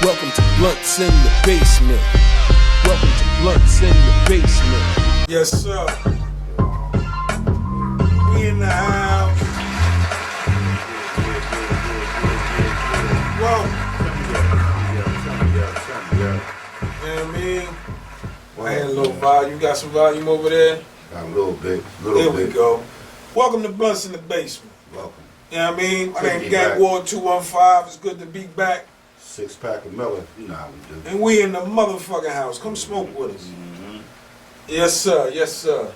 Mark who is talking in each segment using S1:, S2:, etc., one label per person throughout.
S1: Welcome to Blunts in the Basement. Welcome to Blunts in the Basement.
S2: Yes, sir. We in the house. Whoa. You know what I mean? I had a little volume. You got some volume over there?
S3: Got a little bit.
S2: There we go. Welcome to Blunts in the Basement.
S3: Welcome.
S2: You know what I mean? My
S3: Good to
S2: name
S3: be
S2: Gang
S3: back.
S2: War 215. It's good to be back.
S3: 6-pack of Miller. You know how we do.
S2: And we in the motherfucking house. Come smoke with us.
S3: Mm-hmm.
S2: Yes, sir. Yes, sir.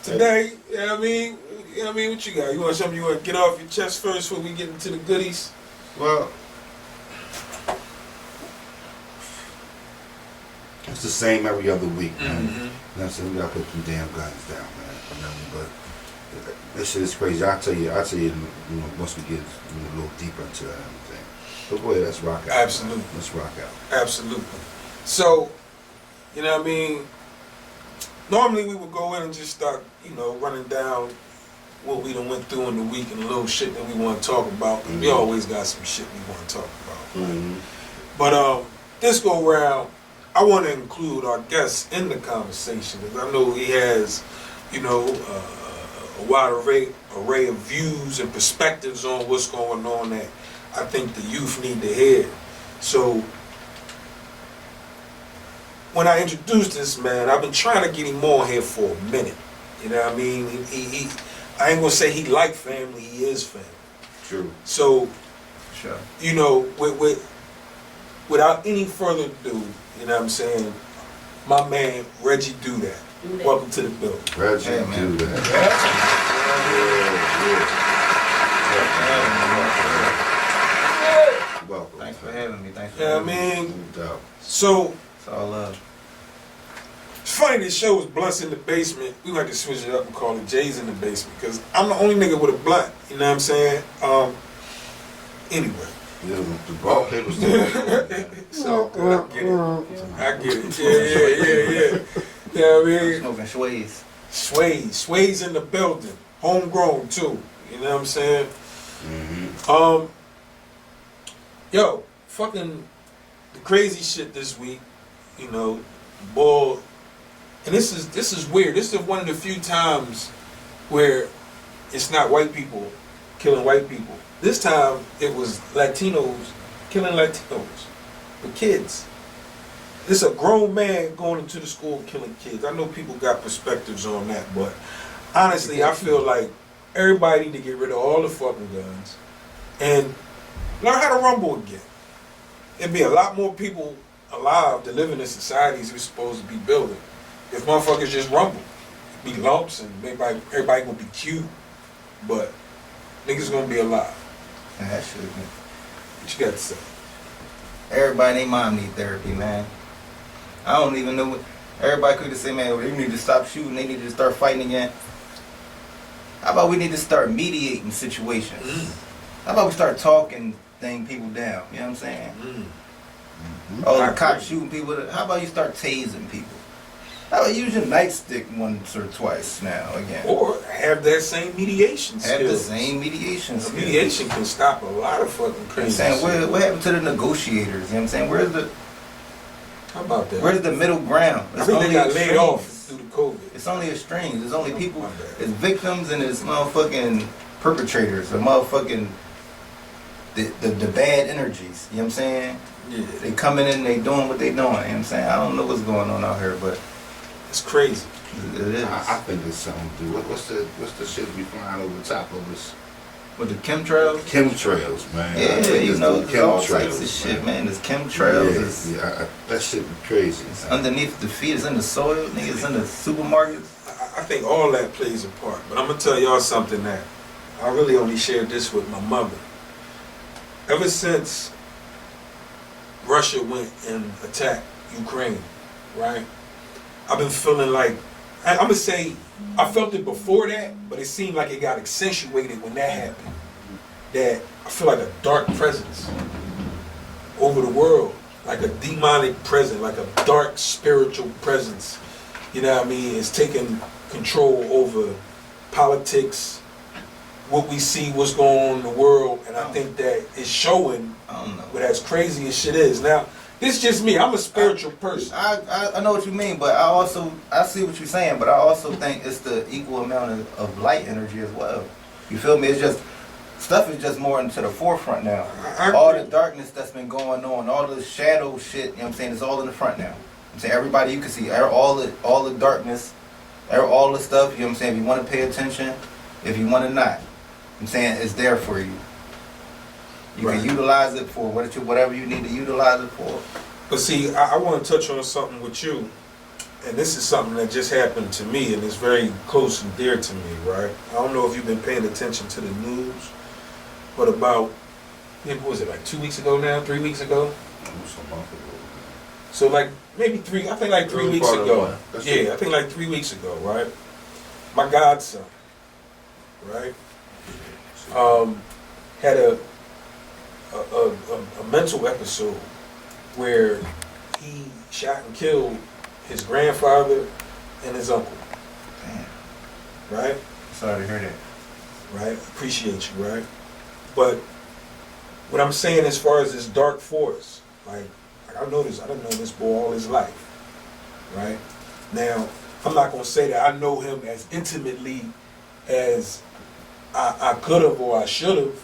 S2: Today, you know what I mean? You know what I mean? What you got? You want something you want to get off your chest first before we get into the goodies?
S3: Well, it's the same every other week, man.
S2: Mm-hmm.
S3: You know what I'm saying? We gotta put them damn guns down, man. You know what I mean? But this shit is crazy. I'll tell you, once we get a little deeper into that and everything. But boy, let's rock out.
S2: Absolutely.
S3: Man. Let's rock out.
S2: Absolutely. So, you know what I mean? Normally we would go in and just start, running down what we done went through in the week and a little shit that we want to talk about. Mm-hmm. We always got some shit we want to talk about. Mm-hmm. But this go round, I want to include our guest in the conversation because I know he has, a wide array of views and perspectives on what's going on that I think the youth need to hear. So when I introduced this man, I've been trying to get him on here for a minute. You know what I mean? He I ain't gonna say he like family, he is family.
S3: True.
S2: So,
S3: sure.
S2: Without any further ado, you know what I'm saying, my man Reggie Do That. Welcome to the building.
S3: Reggie Do That. Welcome.
S4: Thanks for having me. Thanks for
S2: having me.
S3: No doubt.
S2: So,
S4: it's all love.
S2: It's funny this show was Blunts in the Basement. We like to switch it up and call it J's in the Basement because I'm the only nigga with a blunt. You know what I'm saying? Anyway.
S3: Yeah, the ball paper's still.
S2: So I get it. I get it. Yeah. You know what I mean?
S4: Smoking Schways.
S2: Sway's in the building. Homegrown too. You know what I'm saying?
S3: Mm-hmm.
S2: Yo, fucking the crazy shit this week, boy, and this is weird. This is one of the few times where it's not white people killing white people. This time it was Latinos killing Latinos, but kids. It's a grown man going into the school killing kids. I know people got perspectives on that, but honestly, I feel like everybody need to get rid of all the fucking guns and learn how to rumble again. It'd be a lot more people alive to live in the societies we're supposed to be building if motherfuckers just rumble. Be lumps and everybody gonna be cute, but niggas gonna be alive.
S4: That should be.
S2: What you got to say?
S4: Everybody and their mom need therapy, man. I don't even know what. Everybody could just say, man, they need to stop shooting. They need to start fighting again. How about we need to start mediating situations? How about we start talking people down? You know what I'm saying? Oh, the cops shooting people. How about you start tasing people? How about use your nightstick once or twice now again?
S2: Or have that same mediation skills.
S4: Have the same mediation skills.
S2: Mediation can stop a lot of fucking crazy
S4: shit. What happened to the negotiators? You know what I'm saying?
S2: How about that?
S4: Where's the middle ground?
S2: I think they got laid off through the COVID.
S4: It's only extremes. There's only people, it's victims and it's motherfucking perpetrators or motherfucking the bad energies. You know what I'm saying?
S2: Yeah.
S4: They coming in, they doing what they doing. You know what I'm saying? I don't know what's going on out here, but
S2: it's crazy.
S4: It is.
S3: I think it's something to do. What's the shit we flying over the top of us?
S4: With the chemtrails?
S3: Chemtrails, man.
S4: Yeah, there's all types of shit, man. There's chemtrails.
S3: Yeah, that shit be crazy.
S4: It's underneath the feet. It's in the soil. Niggas in the supermarkets.
S2: I think all that plays a part. But I'm going to tell y'all something that I really only shared this with my mother. Ever since Russia went and attacked Ukraine, right? I've been feeling like, I'm going to say, I felt it before that, but it seemed like it got accentuated when that happened. That I feel like a dark presence over the world, like a demonic presence, like a dark spiritual presence. You know what I mean? It's taking control over politics, what we see, what's going on in the world, and I think that it's showing
S4: I don't know.
S2: what as crazy as shit is. Now, this is just me. I'm a spiritual person.
S4: I know what you mean, but I see what you're saying, but I also think it's the equal amount of light energy as well. You feel me? It's just stuff is just more into the forefront now. All the darkness that's been going on, all the shadow shit, you know what I'm saying, it's all in the front now. I'm saying everybody you can see, all the darkness, all the stuff, you know what I'm saying, if you want to pay attention, if you want to not, I'm saying it's there for you. You can utilize it for whatever you need to utilize it for.
S2: But see, I want to touch on something with you, and this is something that just happened to me, and it's very close and dear to me, right? I don't know if you've been paying attention to the news, but about, what was it, like 2 weeks ago now, 3 weeks ago?
S3: Almost a month ago.
S2: So like maybe I think like 3 weeks ago.
S3: Yeah,
S2: I think like 3 weeks ago, right? My godson, right? Had a mental episode where he shot and killed his grandfather and his uncle.
S4: Damn.
S2: Right?
S4: Sorry to hear that.
S2: Right? Appreciate you, right? But what I'm saying as far as this dark force, like I know this, I done known this boy all his life. Right? Now, I'm not gonna say that I know him as intimately as I could have or I should have,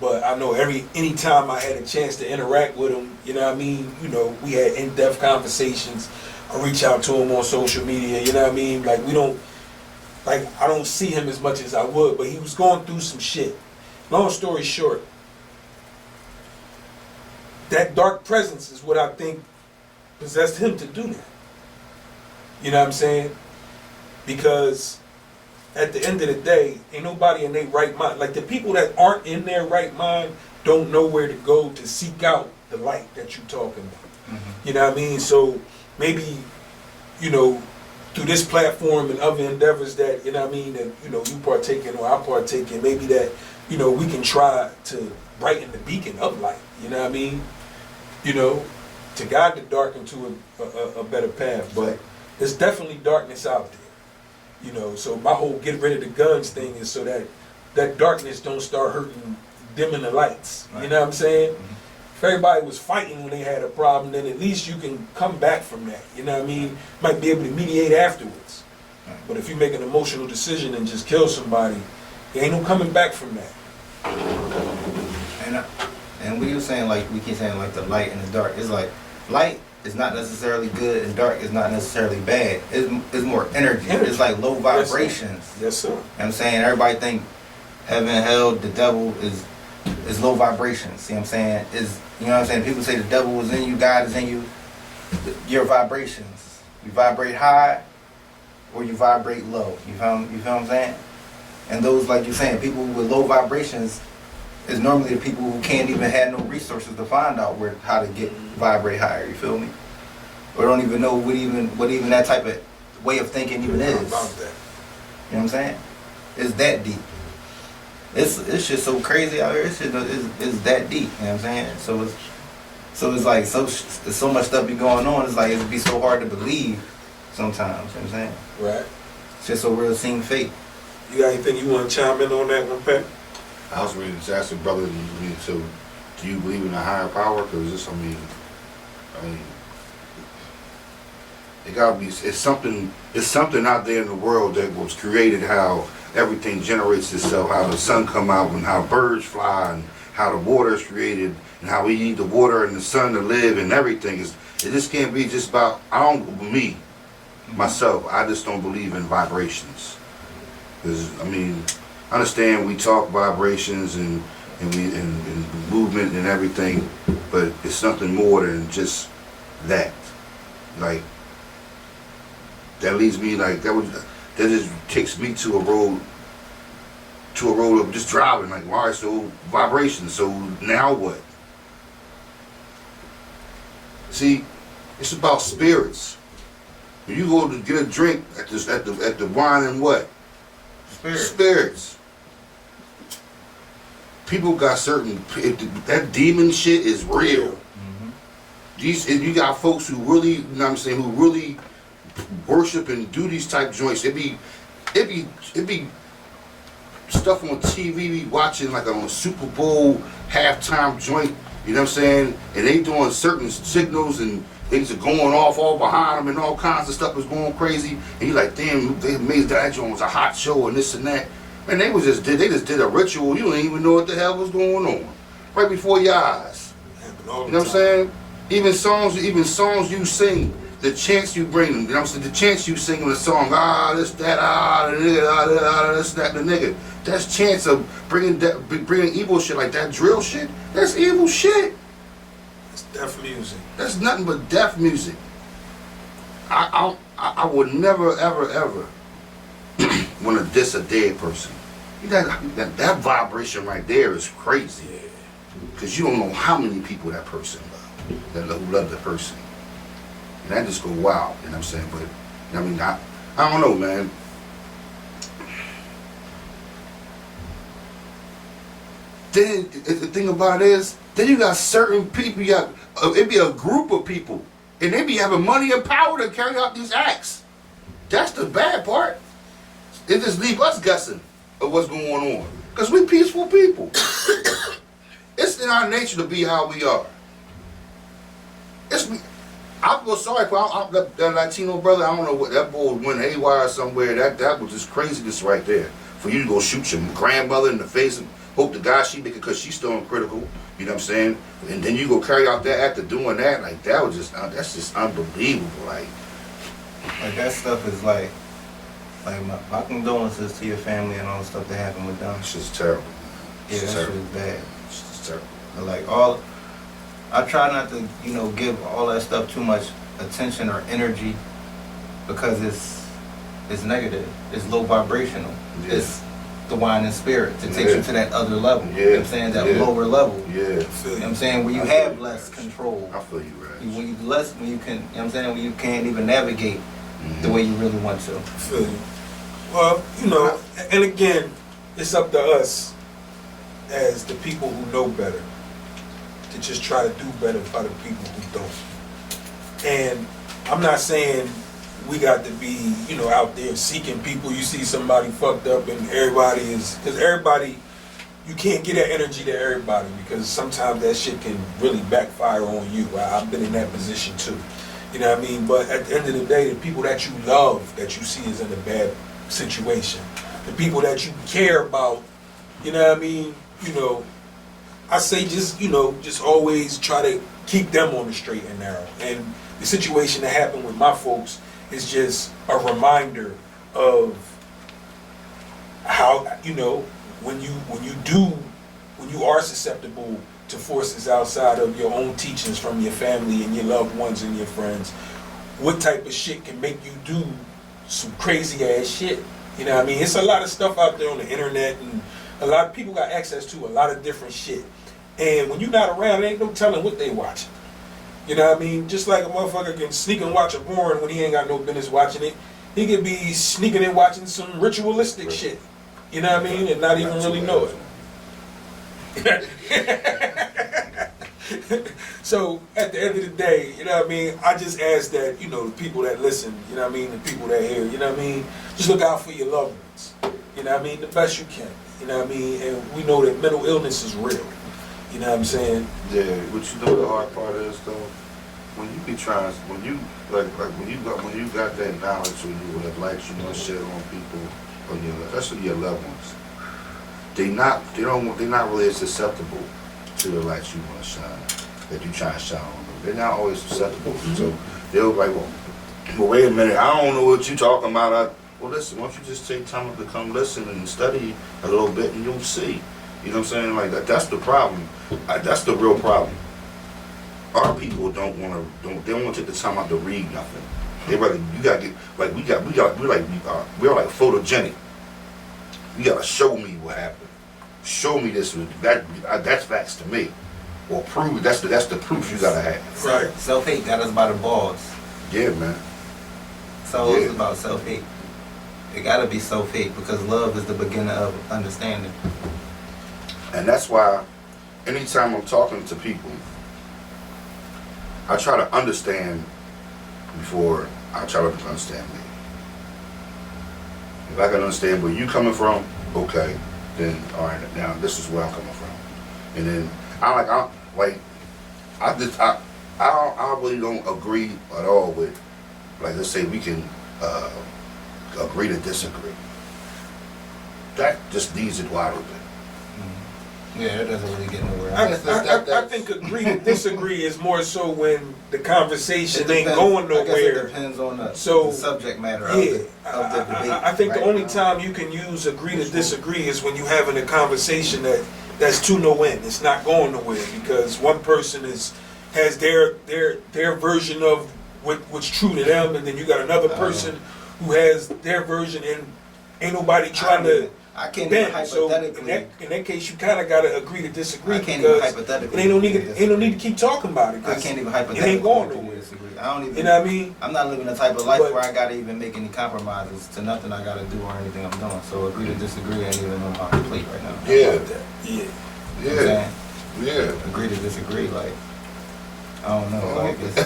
S2: but I know anytime I had a chance to interact with him, you know what I mean? You know, we had in-depth conversations. I reach out to him on social media, you know what I mean? Like I don't see him as much as I would, but he was going through some shit. Long story short, that dark presence is what I think possessed him to do that. You know what I'm saying? Because at the end of the day, ain't nobody in their right mind. Like the people that aren't in their right mind don't know where to go to seek out the light that you're talking about. Mm-hmm. You know what I mean? So maybe, you know, through this platform and other endeavors that, you know what I mean, that, you know, you partake in or I partake in, maybe that, you know, we can try to brighten the beacon of light. You know what I mean? You know, to guide the dark into a better path. But there's definitely darkness out there. You know, so my whole get rid of the guns thing is so that darkness don't start hurting, dimming the lights. Right. You know what I'm saying? Mm-hmm. If everybody was fighting when they had a problem, then at least you can come back from that. You know what I mean? Might be able to mediate afterwards. Right. But if you make an emotional decision and just kill somebody, there ain't no coming back from that.
S4: And what you saying, like we keep saying, like the light and the dark, it's like light is not necessarily good and dark is not necessarily bad. It's more energy. It's like low vibrations.
S2: Yes, sir. You know
S4: what I'm saying? Everybody think heaven, hell, the devil is low vibrations. See what I'm saying? You know what I'm saying? People say the devil is in you, God is in you. Your vibrations. You vibrate high or you vibrate low. You feel what I'm saying? And those, like you're saying, people with low vibrations is normally the people who can't even have no resources to find out how to get vibrate higher. You feel me? Or don't even know what even that type of way of thinking even is.
S2: About that.
S4: You know what I'm saying? It's that deep. It's just so crazy out here. It's that deep. You know what I'm saying? So it's like there's so much stuff be going on. It's like it'd be so hard to believe sometimes. You know what I'm saying?
S2: Right.
S4: It's just a real scene fate.
S2: You got anything you want to chime in on that one, Pat?
S3: I was ready to ask the brother, so do you believe in a higher power? Because this, I mean, it gotta be. It's something out there in the world that was created. How everything generates itself. How the sun come out and how birds fly and how the water is created and how we need the water and the sun to live and everything. It just can't be just about. Myself, I just don't believe in vibrations. Because I mean. I understand we talk vibrations and movement and everything, but it's something more than just that. Like that leads me like that just takes me to a road of just driving. Like, all right, so vibrations. So now what? See, it's about spirits. When you go to get a drink at the wine and what? Spirits. People got that demon shit is real. Mm-hmm. You got folks who really, you know what I'm saying, who really worship and do these type joints. It be stuff on TV, we watching like on a Super Bowl halftime joint, you know what I'm saying? And they doing certain signals and things are going off all behind them and all kinds of stuff is going crazy. And you're like, damn, they made that joint was a hot show and this and that. And they just did a ritual. You don't even know what the hell was going on right before your eyes. You know what I'm saying? Even songs you sing, the chants you bring, you know what I'm saying? The chants you sing in the song, this, that, the nigga, this, that, the nigga. That's chants of bringing evil shit like that drill shit. That's evil shit.
S2: It's deaf music.
S3: That's nothing but deaf music. I would never, ever want to diss a dead person. That vibration right there is crazy. Because you don't know how many people that person love, who love the person. And that just go wild, you know what I'm saying? But, I mean, I don't know, man. Then, the thing about it is, then you got certain people, it be a group of people, and they be having money and power to carry out these acts. That's the bad part. It just leave us guessing of what's going on. Because we peaceful people. It's in our nature to be how we are. I feel sorry for that Latino brother. I don't know what that boy went haywire somewhere. That was just craziness right there. For you to go shoot your grandmother in the face and hope the guy she make it because she's still critical. You know what I'm saying? And then you go carry out that act of doing that. Like that was just that's just unbelievable. Like
S4: that stuff is like my condolences to your family and all the stuff that happened with them.
S3: It's just terrible.
S4: Yeah, that shit is bad.
S3: It's just terrible.
S4: Like I try not to, give all that stuff too much attention or energy because it's negative. It's low vibrational. Yeah. It's the wine and spirit to take you to that other level. Yeah. You know what I'm saying? That lower level.
S3: Yeah.
S4: You know what I'm saying? Where you have less control.
S3: I feel you, right.
S4: When you can, you know what I'm saying? When you can't even navigate the way you really want to.
S2: I feel you. Well, and again, it's up to us as the people who know better to just try to do better by the people who don't. And I'm not saying we got to be, out there seeking people. You see somebody fucked up and everybody is, because everybody, you can't get that energy to everybody because sometimes that shit can really backfire on you. I've been in that position too. You know what I mean? But at the end of the day, the people that you love, that you see is in a bad situation, the people that you care about, you know what I mean? I say just always try to keep them on the straight and narrow. And the situation that happened with my folks is just a reminder of how, when you are susceptible to forces outside of your own teachings from your family and your loved ones and your friends, what type of shit can make you do some crazy ass shit. You know what I mean? It's a lot of stuff out there on the internet, and a lot of people got access to a lot of different shit. And when you're not around, there ain't no telling what they watching. You know what I mean? Just like a motherfucker can sneak and watch a porn when he ain't got no business watching it, he could be sneaking and watching some ritualistic shit. You know what I mean? And not even really know it. So at the end of the day, you know what I mean? I just ask that, the people that listen, you know what I mean? The people that hear, you know what I mean? Just look out for your loved ones. You know what I mean? The best you can. You know what I mean? And we know that mental illness is real. You know what I'm saying?
S3: Yeah, but the hard part is though, when you be trying, when you got that knowledge or you have lights you want to share on people or especially your loved ones, they're not really as susceptible to the lights you want to shine that you try to shine on them. They're not always susceptible. Mm-hmm. So they'll be like, well, wait a minute, I don't know what you're talking about. Well, listen, why don't you just take time to come listen and study a little bit and you'll see. You know what I'm saying? Like that's the problem. That's the real problem. Our people don't want to take the time out to read nothing. They rather you gotta get like we're like photogenic. You gotta show me what happened. Show me this. That's facts to me. Or prove that's the proof you gotta have.
S2: Right.
S4: Self-hate got us by the balls.
S3: Yeah, man.
S4: It's always about self-hate. It gotta be self-hate because love is the beginning of understanding.
S3: And that's why anytime I'm talking to people, I try to understand before I try to understand me. If I can understand where you coming from, okay. then all right, now this is where I'm coming from. And then I really don't agree at all with, like, let's say we can agree to disagree. That just leaves it wide open.
S4: Yeah, that doesn't really get nowhere.
S2: I think agree to disagree is more so when the conversation ain't going
S4: I guess
S2: nowhere.
S4: it depends on the
S2: So,
S4: subject matter
S2: Yeah,
S4: of the debate.
S2: I think the
S4: right
S2: only
S4: now.
S2: time you can use agree to disagree is when you having a conversation that's to no end. It's not going nowhere because one person has their version of what's true to them, and then you got another person who has their version, and ain't nobody trying to.
S4: I can't even
S2: bend. So
S4: hypothetically.
S2: in that case, you kind of got to agree to disagree
S4: I can't even
S2: because
S4: hypothetically.
S2: ain't no need to keep talking about it.
S4: I
S2: 'Cause
S4: can't even
S2: it
S4: hypothetically.
S2: ain't going
S4: agree to
S2: nowhere.
S4: disagree. I don't even.
S2: You know what I mean?
S4: I'm not living the type of life
S2: But-
S4: where I gotta even make any compromises to nothing I gotta do or anything I'm doing. So agree to disagree ain't even on my plate right now.
S3: Yeah.
S2: About that. Yeah.
S4: You know what I'm
S3: Yeah.
S4: saying?
S3: Yeah.
S4: Agree to disagree, like I don't know, like it's,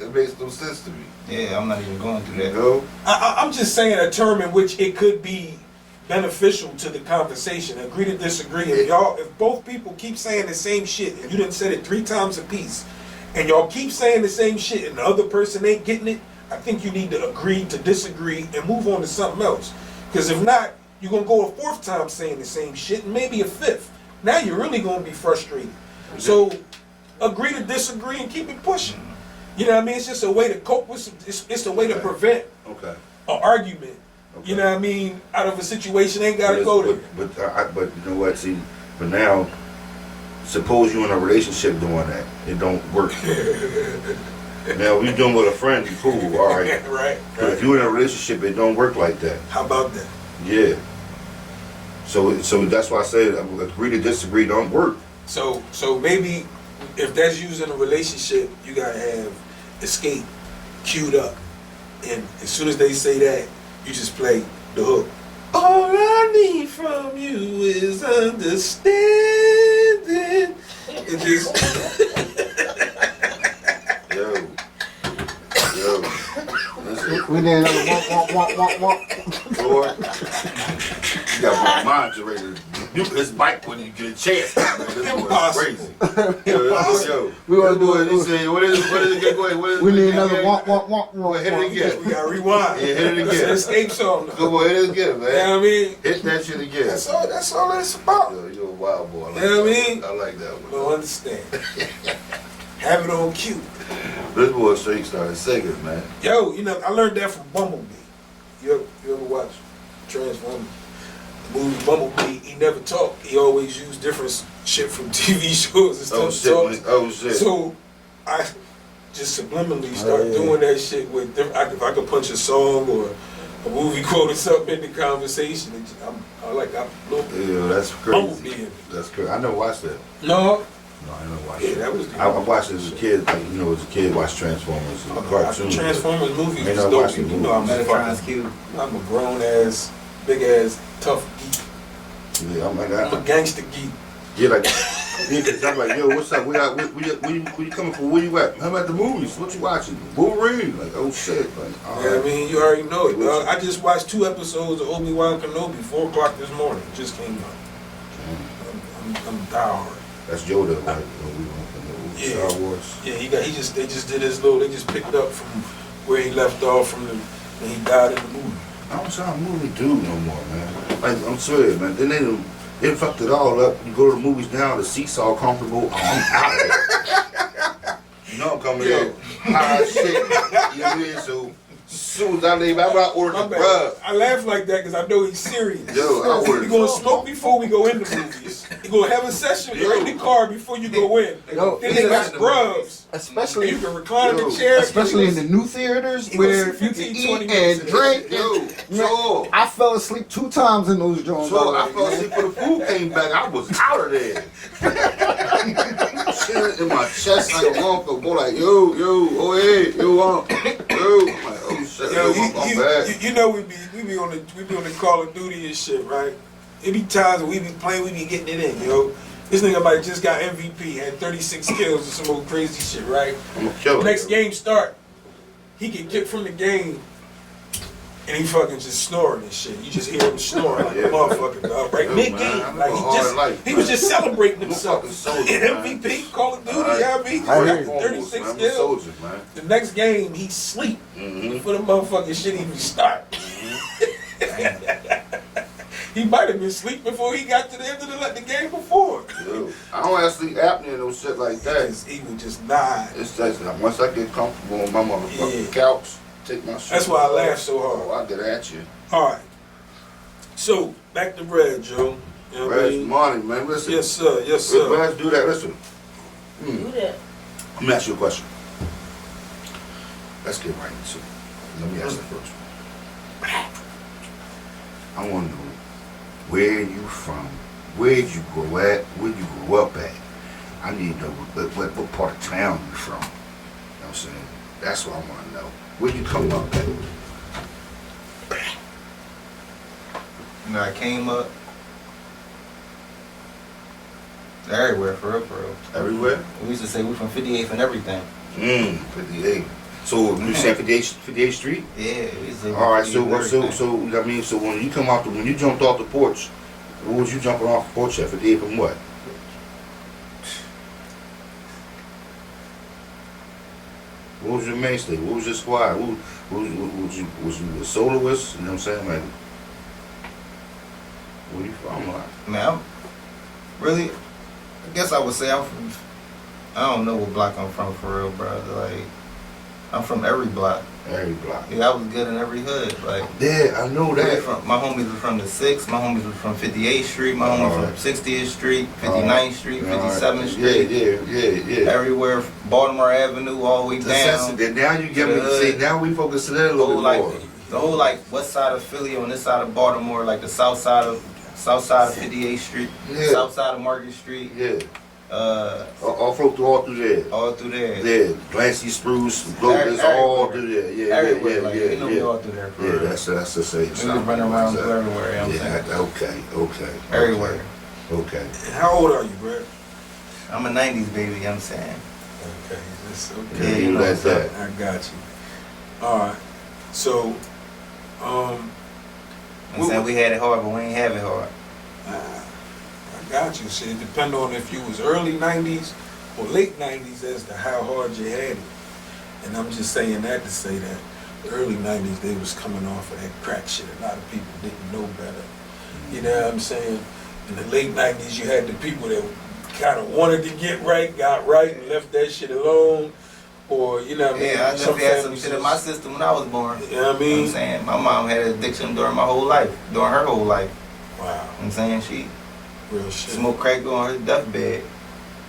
S3: It makes no sense to me.
S4: yeah, I'm not even going through
S3: You
S4: that.
S3: know?
S2: I'm just saying a term in which it could be beneficial to the conversation. Agree to disagree. If both people keep saying the same shit and you done said it 3 times a piece, and y'all keep saying the same shit and the other person ain't getting it, I think you need to agree to disagree and move on to something else. Because if not, you're gonna go a 4th time saying the same shit and maybe a 5th. Now you're really gonna be frustrated. So agree to disagree and keep it pushing. You know what I mean? It's just a way to cope with. It's a way to prevent
S3: Okay.
S2: an argument.
S3: Okay.
S2: You know what I mean? Out of a situation, ain't gotta go there.
S3: But you know what? See, but now, suppose you're in a relationship doing that, it don't work. Now, we doing with a friend, you cool, all right.
S2: right.
S3: But if you're in a relationship, it don't work like that.
S2: How about that?
S3: Yeah. So that's why I said agree to disagree don't work.
S2: So maybe if that's used in a relationship, you gotta have escape queued up, and as soon as they say that, you just play the hook. All I need from you is understanding. It just
S3: Yo. Listen,
S5: We need another walk.
S3: Lord, you got my mind ready to nuke this bike when you get a chance. Man. This boy is
S2: Impossible.
S3: crazy. Yo,
S5: We gonna do
S3: it.
S5: it.
S3: He said, what is it? Go ahead. What is
S5: We
S3: it?
S5: need another walk.
S3: Go ahead, hit it again.
S2: We gotta rewind.
S3: Yeah, hit it
S2: That's
S3: again.
S2: an escape song.
S3: Go ahead, hit it again, man.
S2: You know what I mean?
S3: Hit that shit again.
S2: That's all it's about.
S3: Yo, you're a wild boy. I like
S2: You know what I
S3: that
S2: mean?
S3: one. I like that one.
S2: Don't understand. Have it on cue.
S3: This boy straight started singing, man.
S2: Yo, you know, I learned that from Bumblebee. You ever watch Transformers? The movie Bumblebee, he never talked. He always used different shit from TV shows and stuff.
S3: Oh
S2: to
S3: shit,
S2: talk.
S3: man. Oh shit.
S2: So I just subliminally start
S5: yeah.
S2: doing that shit with different. If I could punch a song or a movie quote or something in the conversation, I love
S3: Yeah, that's
S2: Bumblebee.
S3: crazy. That's crazy. I never watched that.
S2: No,
S3: No, I never watched
S2: yeah,
S3: it.
S2: that was.
S3: I watched it as a kid. Like, you know, as a kid, watched Transformers and cartoons.
S2: Transformers movies
S3: Ain't
S2: was
S3: no
S2: dope.
S3: watching
S2: You know, I'm a
S4: Metatron's
S2: fucking,
S4: Q.
S2: I'm a grown ass, big ass, tough geek.
S3: Yeah, I'm like,
S2: I'm a gangster geek.
S3: yeah, like, yeah, 'cause I'm like, yo, what's up? Where you coming from? Where you at? How about the movies? What you watching? Wolverine? Like, oh shit. Like, all
S2: Yeah, I
S3: right.
S2: mean, you already know it, dog. I just watched 2 episodes of Obi-Wan Kenobi, 4 o'clock this morning. It just came out. I'm diehard.
S3: That's Yoda. Like,
S2: Yeah.
S3: Star Wars.
S2: Yeah, they just did his little, they just picked up from where he left off from when he died in the movie.
S3: I don't see how movie dude no more, man. Like, I'm serious, man. Then they fucked it all up. You go to the movies now, the seats all comfortable. Oh, I'm out of here. You know I'm coming in high shit. You know what I mean? So, as soon as I leave, I'm out
S2: My
S3: ordering
S2: bad.
S3: bruh.
S2: I laugh like that because I know he's serious.
S3: Yo, I
S2: We
S3: ordered.
S2: gonna smoke before we go in the movies. You gonna have a session right in the car before you go in.
S5: Yo,
S2: Then they got scrubs. And
S5: especially
S2: you can recline in
S3: Yo,
S2: the chair.
S5: especially in the new theaters
S2: You gonna
S5: where
S2: see
S5: you
S2: 15,
S5: can
S2: 20
S5: eat and
S2: minutes.
S5: drink.
S3: Yo, so,
S5: I fell asleep 2 times in those joints.
S3: I fell asleep when the food came back. I was out of there. Shit in my chest like a motherfucker. Boy, like, yo, oh hey, yo, yo. I'm like, oh shit,
S2: Yo,
S3: I'm bad.
S2: you know we be on the Call of Duty and shit, right? It be times when we be playing, we be getting it in, yo. This nigga might just got MVP, had 36 kills or some old crazy shit, right?
S3: I'm a killer.
S2: Next game start, he get kicked from the game, And he fucking just snoring and shit. You just hear him snoring like
S3: Yeah.
S2: a motherfucker, dog. Right
S3: Yo,
S2: mid
S3: man,
S2: game.
S3: I live
S2: Like
S3: a hard life,
S2: he was
S3: man.
S2: just celebrating
S3: I'm a
S2: himself.
S3: fucking soldier, man.
S2: MVP, Call of Duty,
S3: All right.
S2: you know what I mean? He
S5: I
S2: got
S5: hear
S2: the
S5: you.
S2: 36
S3: I'm a
S2: kills.
S3: soldier, man.
S2: The next game, he sleep
S3: Mm-hmm.
S2: before the motherfucking shit even start.
S4: Damn.
S2: He might have been asleep before he got to the end of the game before.
S3: Yo, I don't have sleep apnea and no shit like that.
S2: He would just nod.
S3: It's just once I get comfortable on my motherfucking
S2: Yeah.
S3: couch, take my shit.
S2: That's why I laugh so
S3: Oh,
S2: hard.
S3: I get at you.
S2: All right. So back to Red, Joe. You know what I
S3: Reg,
S2: mean?
S3: morning, man. Listen.
S2: Yes, sir. Yes, sir.
S3: Reg, do that. Listen.
S6: Do that.
S3: Let me ask you a question. Let's get right into it. Let me ask the first one. I want to know where you from, where'd you grow at, where you grew up at. I need to know what part of town you from. You know what I'm saying? That's what I want to know. Where you come up at?
S4: You know, I came up everywhere, for real, for real.
S3: Everywhere?
S4: We used to say we from 58th and everything.
S3: 58. So you saying 58th Street?
S4: Yeah, we used to say
S3: All right.
S4: 58th
S3: So
S4: and everything.
S3: I mean, so when you come out, when you jumped off the porch, what was you jumping off the porch at? 58 from what? What was your mainstay? What was your squad? Was you a soloist? You know what I'm saying? Like, where you from? Like,
S4: Man, I'm really, I guess I would say I'm from, I don't know what block I'm from for real, bro. Like, I'm from every block.
S3: every block.
S4: Yeah, I was good in every hood. Like,
S3: Yeah, I know that.
S4: my homies were from the 6th, my homies were from 58th Street, my homies
S3: Alright.
S4: from 60th Street, 59th Street, 57th Street.
S3: Yeah.
S4: Everywhere, Baltimore Avenue, all the way down.
S3: Now you get me.
S4: to the hood.
S3: See, now we focus on that a
S4: The
S3: little
S4: whole,
S3: bit
S4: like,
S3: more.
S4: the whole like west side of Philly on this side of Baltimore, like the south side of 58th Street,
S3: Yeah.
S4: south side of Market Street,
S3: Yeah.
S4: uh,
S3: All through there.
S4: all through there.
S3: Yeah, Glancy, Spruce, Locust, all through there. Yeah,
S4: Everywhere, like, you know, we
S3: yeah.
S4: all through there. For
S3: Yeah,
S4: real.
S3: that's the same.
S4: We was running around through everywhere. You know what I'm
S3: Yeah,
S4: saying?
S3: okay.
S4: Everywhere.
S3: Okay.
S2: And how old are you, Brad?
S4: I'm a 90s baby. You know what I'm saying?
S2: Okay, that's
S4: Yeah,
S2: okay.
S4: you know
S3: that's
S4: what's up.
S3: that.
S2: I got you. All right. So,
S4: I'm saying we had it hard, but we ain't have it hard.
S2: I got you. See, it depend on if you was early 90s or late 90s as to how hard you had it. And I'm just saying that to say that the early 90s, they was coming off of that crack shit. A lot of people didn't know better. You know what I'm saying? In the late 90s, you had the people that kind of wanted to get right, got right, and left that shit alone. Or, you know what I mean?
S4: Yeah, I definitely had some
S2: families
S4: shit in
S2: is-
S4: my system when I was born.
S2: You know what I
S4: You know what I'm
S2: mean?
S4: saying? My mom had addiction during my whole life, during her whole life.
S2: Wow.
S4: You know what I'm saying? She
S2: Real shit.
S4: smoked crack on her deathbed.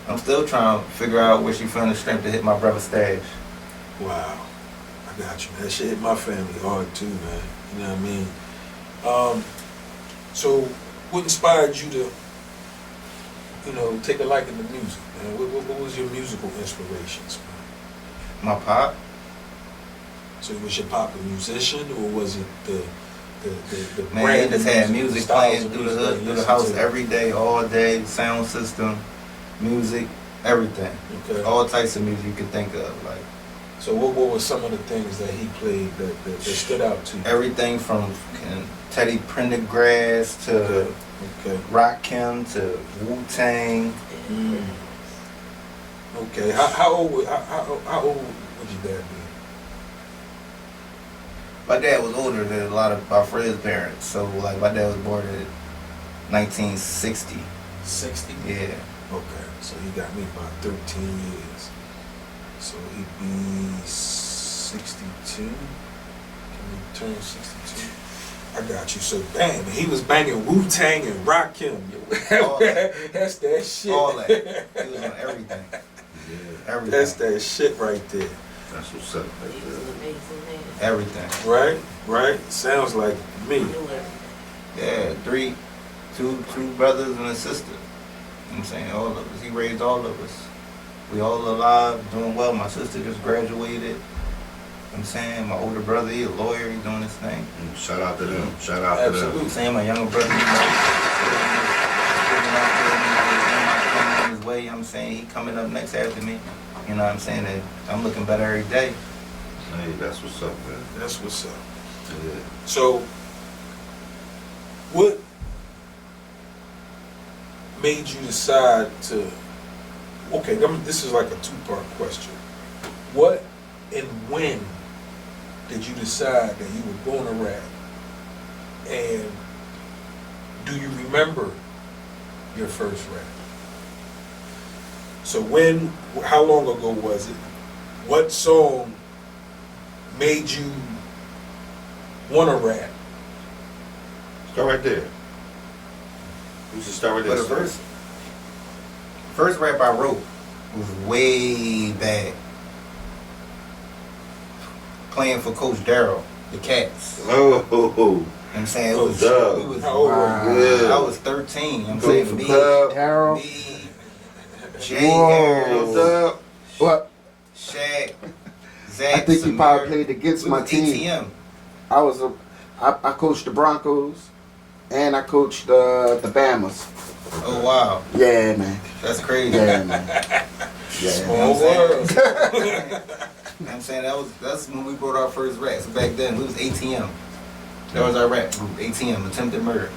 S4: I'm still trying to figure out where she found the strength to hit my brother's stash.
S2: Wow. I got you. That shit hit my family hard too, man. You know what I mean? So what inspired you to, you know, take a liking to music, man? What was your musical inspirations, man?
S4: My pop,
S2: So was your pop a musician, or was it the
S4: man,
S2: brand
S4: he
S2: of
S4: just had
S2: music,
S4: music
S2: styles
S4: playing
S2: of
S4: through the
S2: music
S4: hood,
S2: that you
S4: through the
S2: listened
S4: house
S2: to?
S4: every day, all day, sound system, music, everything.
S2: Okay.
S4: All types of music you could think of. Like
S2: So what were some of the things that he played that stood out to you?
S4: everything from Teddy Pendergrass to
S2: Okay.
S4: Rakim to Wu-Tang.
S2: Mm. Okay. How old would your dad be?
S4: My dad was older than a lot of my friends' parents, so like my dad was born in 1960.
S2: 60?
S4: Yeah.
S2: Okay, so he got me about 13 years. So he'd be 62? Can he turn 62? I got you. So bang, he was banging Wu-Tang and Rakim.
S4: All that.
S2: That's that shit.
S4: All that. He was on everything.
S3: Yeah,
S4: Everything.
S2: That's that shit right there.
S3: that's what's up.
S6: He was an amazing man.
S4: Everything.
S2: Right? Sounds like me.
S6: He knew everything.
S4: Yeah, two brothers and a sister. You know what I'm saying? All of us. He raised all of us. We all alive, doing well. My sister just graduated. You know what I'm saying? My older brother, he a lawyer, he doing his thing.
S3: Shout out to them. Shout out to
S4: You know
S2: Absolutely.
S4: what I'm saying? My younger brother, he on his way, you know what I'm saying? He coming up next after me. You know what I'm saying? And I'm looking better every day.
S3: them. Hey, that's what's up, man.
S2: That's what's up.
S3: Yeah.
S2: So, what made you decide to? Okay, this is like a two-part question. What and when did you decide that you were going to rap? And do you remember your first rap? So how long ago was it? What song made you want to rap?
S3: Start right there. We should start right
S4: But
S3: there.
S4: the first rap I wrote was way back. Playing for Coach Darrell, the Cats.
S3: Oh,
S4: You know what I'm saying?
S3: Oh, dog.
S4: It was
S2: How old were you?
S3: Yeah.
S4: I was 13. You know what I'm
S3: Go
S4: saying?
S3: for
S4: Me,
S3: club.
S5: Daryl.
S4: me, Jay
S5: Whoa.
S4: Harris,
S3: Dub.
S5: What?
S4: Shaq, Zach,
S5: I think you
S4: Samir.
S5: probably played against
S4: We
S5: my
S4: was
S5: team.
S4: ATM.
S5: I coached the Broncos, and I coached the Bamas.
S4: Oh wow,
S5: Yeah, man.
S4: that's crazy.
S5: Yeah, man. Yeah.
S2: Small
S4: You know
S2: world.
S4: You know what I'm saying? That's when we brought our first rap. So back then we was ATM. That was our rap group, ATM, Attempted Murder.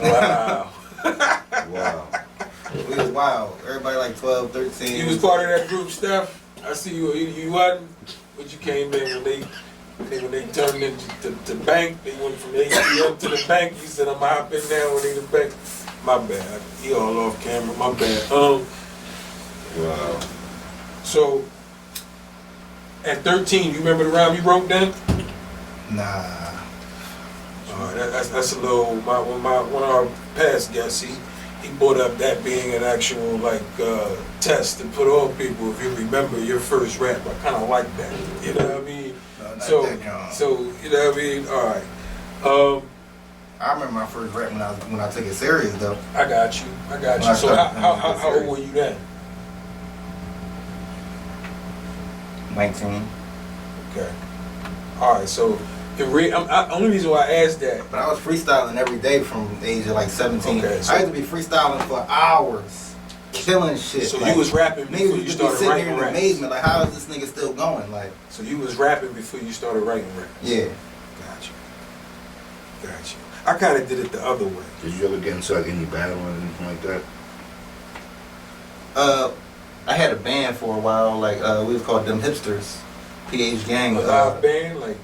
S2: Wow.
S3: Wow.
S4: We was wild. Everybody like 12, 13.
S2: You was part of that group, Steph. I see you. You wasn't, but you came in when they turned into the bank. They went from the ATM to the bank. You said I'm hopping down when they the bank. My bad. He all off camera. My bad.
S3: Wow.
S2: So at 13, you remember the rhyme you wrote then?
S4: Nah.
S2: That's a little. One of our past guests, he brought up that being an actual test to put on people if you remember your first rap. I kind of like that. You know what I mean?
S4: No, not
S2: So
S4: that young.
S2: you know what I mean? All right.
S4: I remember my first rap when I took it serious though.
S2: I got you.
S4: When
S2: So
S4: I started
S2: how old were you then?
S4: 19.
S2: Okay. All right. So only reason why I asked that.
S4: But I was freestyling every day from the age of like 17.
S2: Okay, so-
S4: I used to be freestyling for hours, killing shit.
S2: So
S4: like,
S2: you was rapping before
S4: niggas
S2: you
S4: used to be
S2: started
S4: sitting
S2: writing
S4: there in
S2: raps.
S4: amazement, like how is this nigga still going? Like,
S2: So you was rapping before you started writing raps.
S4: yeah.
S2: Got you. I kind of did it the other way.
S3: Did you ever get into like any battle or anything like that?
S4: I had a band for a while, like we was called Them Hipsters, PH Gang.
S2: A live band, like.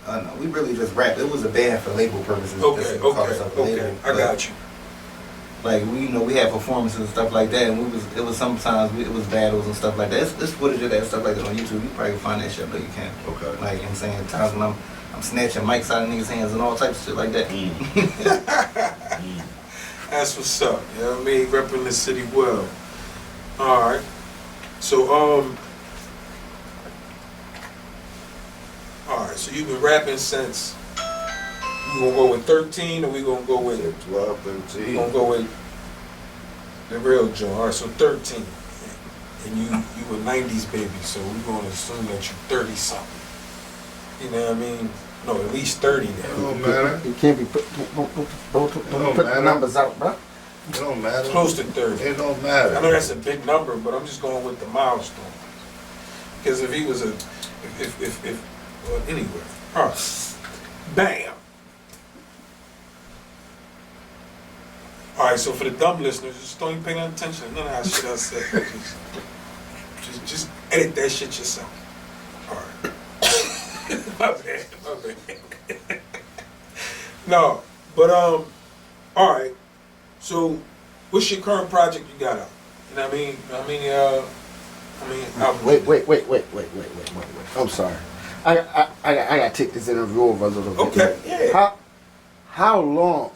S4: No, we really just rapped. It was a band for label purposes.
S2: Okay.
S4: That's what we call ourselves, a
S2: Okay.
S4: label.
S2: I got you.
S4: Like we had performances and stuff like that, and it was sometimes it was battles and stuff like that. It's footage of that stuff like that on YouTube. You probably can find that shit, but you can't.
S3: Okay.
S4: Like, you know what I'm saying, times when I'm snatching mics out of niggas' hands and all types of shit like that.
S2: That's what's up. You know what I mean? Repping the city well. All right. So all right. So you've been rapping since. We gonna go with 13, or we gonna go with
S3: 12,
S2: we
S3: 13.
S2: gonna go with the real Joe. All right. So 13, and you were 90s baby. So we're gonna assume that you're 30 something. You know what I mean? No, at least 30
S3: It
S2: now.
S3: don't matter.
S5: You can't be don't put the
S3: matter.
S5: numbers out, bro.
S3: It don't matter.
S2: Close to 30.
S3: It don't matter.
S2: I know that's a big number, but I'm just going with the milestone. Because if he was well, anyway. All right. Bam. All right, so for the dumb listeners, just don't even pay no attention to none of that shit I said. Just edit that shit yourself. All right. My bad. No, but all right. So, what's your current project you got out? You know what I mean? Album.
S5: Wait. I'm sorry. I gotta take this interview over a little bit.
S2: Okay, yeah.
S5: How long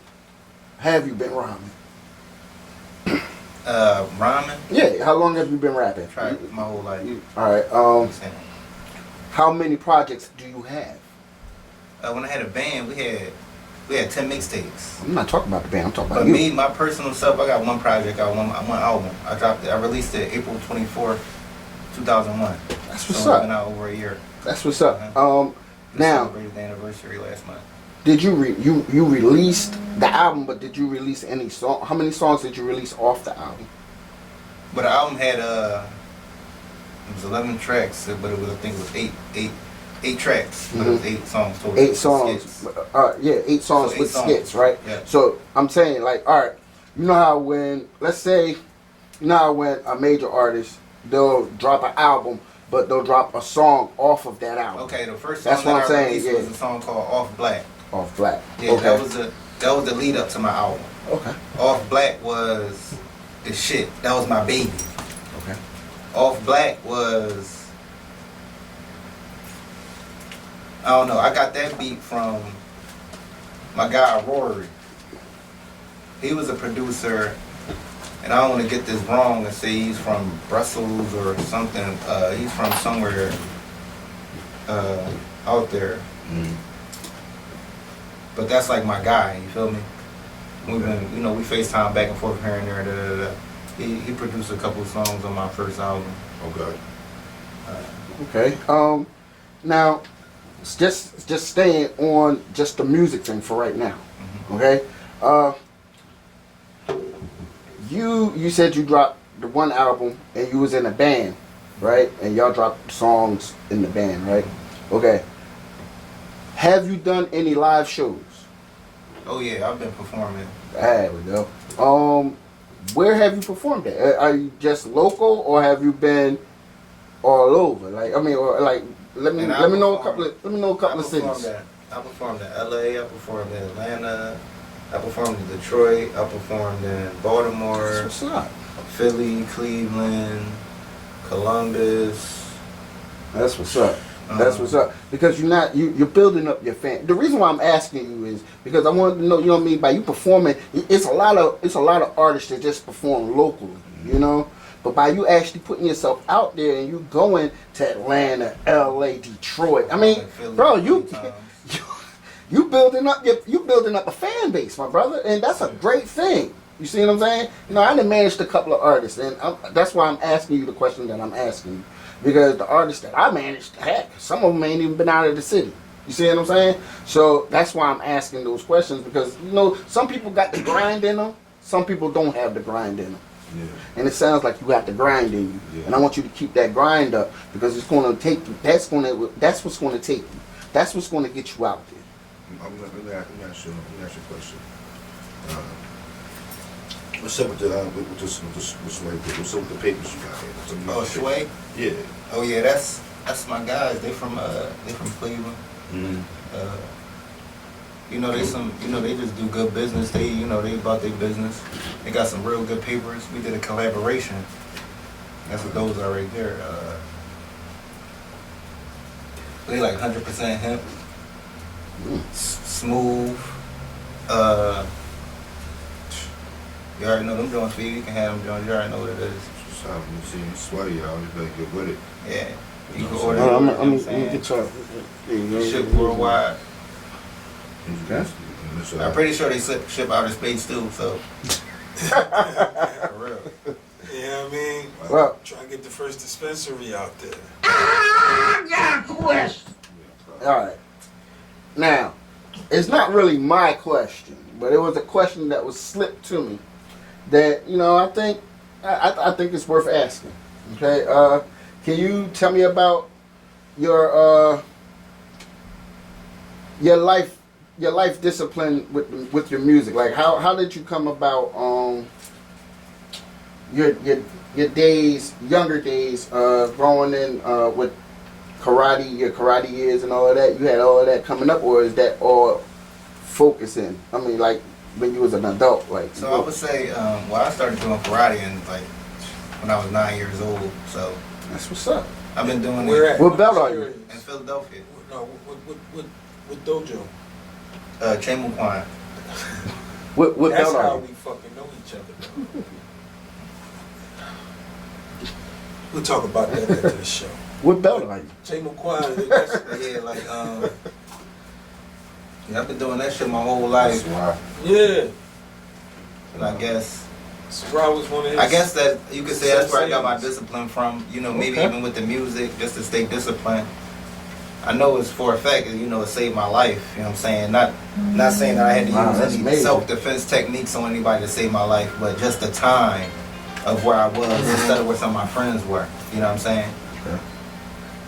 S5: have you been rhyming?
S4: Rhyming,
S5: Yeah, how long have you been rapping?
S4: tried my whole life.
S5: All right. How many projects do you have?
S4: When I had a band, we had 10 mixtapes.
S5: I'm not talking about the band. I'm talking
S4: But
S5: about you.
S4: me, my personal self, I got one project, one album. I released it April 24th, 2001.
S5: That's what's
S4: so
S5: up.
S4: It's been out over a year.
S5: That's what's up.
S4: We
S5: Now,
S4: celebrated the anniversary last month.
S5: did you you released the album? But did you release any song? How many songs did you release off the album?
S4: But the album had it was 11 tracks, but I think it was eight 8 tracks, but it was 8 songs total.
S5: 8 songs.
S4: Skits.
S5: Yeah, 8 songs
S4: So 8
S5: with
S4: songs.
S5: skits, right?
S4: Yeah.
S5: So I'm saying, like, all right, you know how when, let's say, you know how when a major artist, they'll drop an album, but they'll drop a song off of that album.
S4: Okay, the first
S5: That's
S4: song
S5: what
S4: that
S5: I'm
S4: I
S5: saying,
S4: released
S5: yeah.
S4: was a song called Off Black.
S5: Off Black.
S4: Yeah,
S5: Okay.
S4: that was the lead up to my album.
S5: Okay.
S4: Off Black was the shit. That was my baby.
S5: Okay.
S4: Off Black was, I don't know, I got that beat from my guy Rory. He was a producer, and I don't want to get this wrong and say he's from Brussels or something. He's from somewhere out there. But that's like my guy, you feel me? We've been, you know, we FaceTime back and forth here and there. Da, da, da. He produced a couple songs on my first album.
S3: Okay.
S5: Okay. Now, it's just staying on just the music thing for right now. Okay. You said you dropped the one album and you was in a band, right? And y'all dropped songs in the band, right? Okay. Have you done any live shows?
S4: Oh yeah, I've been performing.
S5: There we go. Where have you performed at? Are you just local or have you been all over? Like, I mean, or like, let me know a couple of cities.
S4: I performed in LA. I performed in Atlanta. I performed in Detroit. I performed in Baltimore,
S5: That's what's up.
S4: Philly, Cleveland, Columbus.
S5: That's what's up. That's what's up. Because you're building up your fan. The reason why I'm asking you is because I want to know, you know what I mean, by you performing, it's a lot of artists that just perform locally, you know? But by you actually putting yourself out there and you going to Atlanta, LA, Detroit. I mean,
S4: Philly
S5: bro,
S4: a few times.
S5: you building up a fan base, my brother, and that's a great thing. You see what I'm saying? You know, I done managed a couple of artists, and that's why I'm asking you the question that I'm asking you. Because the artists that I managed, heck, some of them ain't even been out of the city. You see what I'm saying? So that's why I'm asking those questions, because, you know, some people got the grind in them, some people don't have the grind in them.
S3: Yeah.
S5: And it sounds like you got the grind in you.
S3: Yeah.
S5: And I want you to keep that grind up, because it's going to take you, that's what's going to take you. That's what's going to get you out there.
S3: Let me ask you a question. What's up with this right there? What's up with the papers you got here?
S4: Oh, Sway?
S3: Yeah.
S4: Oh yeah, that's my guys. They from Cleveland.
S3: Mm-hmm.
S4: You know, they just do good business. They about their business. They got some real good papers. We did a collaboration. That's what those are right there. They like 100% hemp, smooth. You already know them joints for you. You can have them joints. You already know what it is.
S3: Just having you see sweaty, y'all. You better get with it.
S4: Yeah, you can
S3: No,
S4: order.
S5: I'm
S4: it, you know what I'm
S5: gonna
S4: saying?
S5: get y'all.
S4: Ship worldwide.
S3: Okay.
S4: I'm pretty sure they ship outer space too. So for real.
S2: You know what I mean?
S5: Well,
S2: Try and get the first dispensary out there.
S5: all right. Now, it's not really my question, but it was a question that was slipped to me that, you know, I think it's worth asking. Okay, can you tell me about your life discipline with your music? Like, how did you come about your younger days growing in with karate, your karate years and all of that? You had all of that coming up, or is that all focusing? I mean, like when you was an adult, like.
S4: So I would say, I started doing karate like when I was 9 years old. So
S5: That's what's up.
S4: I've been doing
S2: Where
S4: it
S2: at?
S5: What belt are you?
S4: in Philadelphia.
S2: No, what dojo?
S4: Chamu Kwan.
S5: What
S2: That's
S5: belt are
S2: how
S5: you?
S2: we fucking know each other, though. We'll talk about that after the show.
S5: What belt are you?
S2: Jay McQuine,
S4: Yeah, like I've been doing that shit my whole life.
S2: yeah.
S4: And I guess
S2: Rob was one of his.
S4: I guess that you could say that's where I got my
S2: Senseis.
S4: discipline from. You know, maybe
S5: Okay.
S4: even with the music, just to stay disciplined. I know it's for a fact, you know, it saved my life. You know what I'm saying? Not saying that I had to
S5: Wow, that's
S4: use any
S5: amazing.
S4: self-defense techniques on anybody to save my life, but just the time of where I was instead of where some of my friends were. You know what I'm saying?
S5: Okay.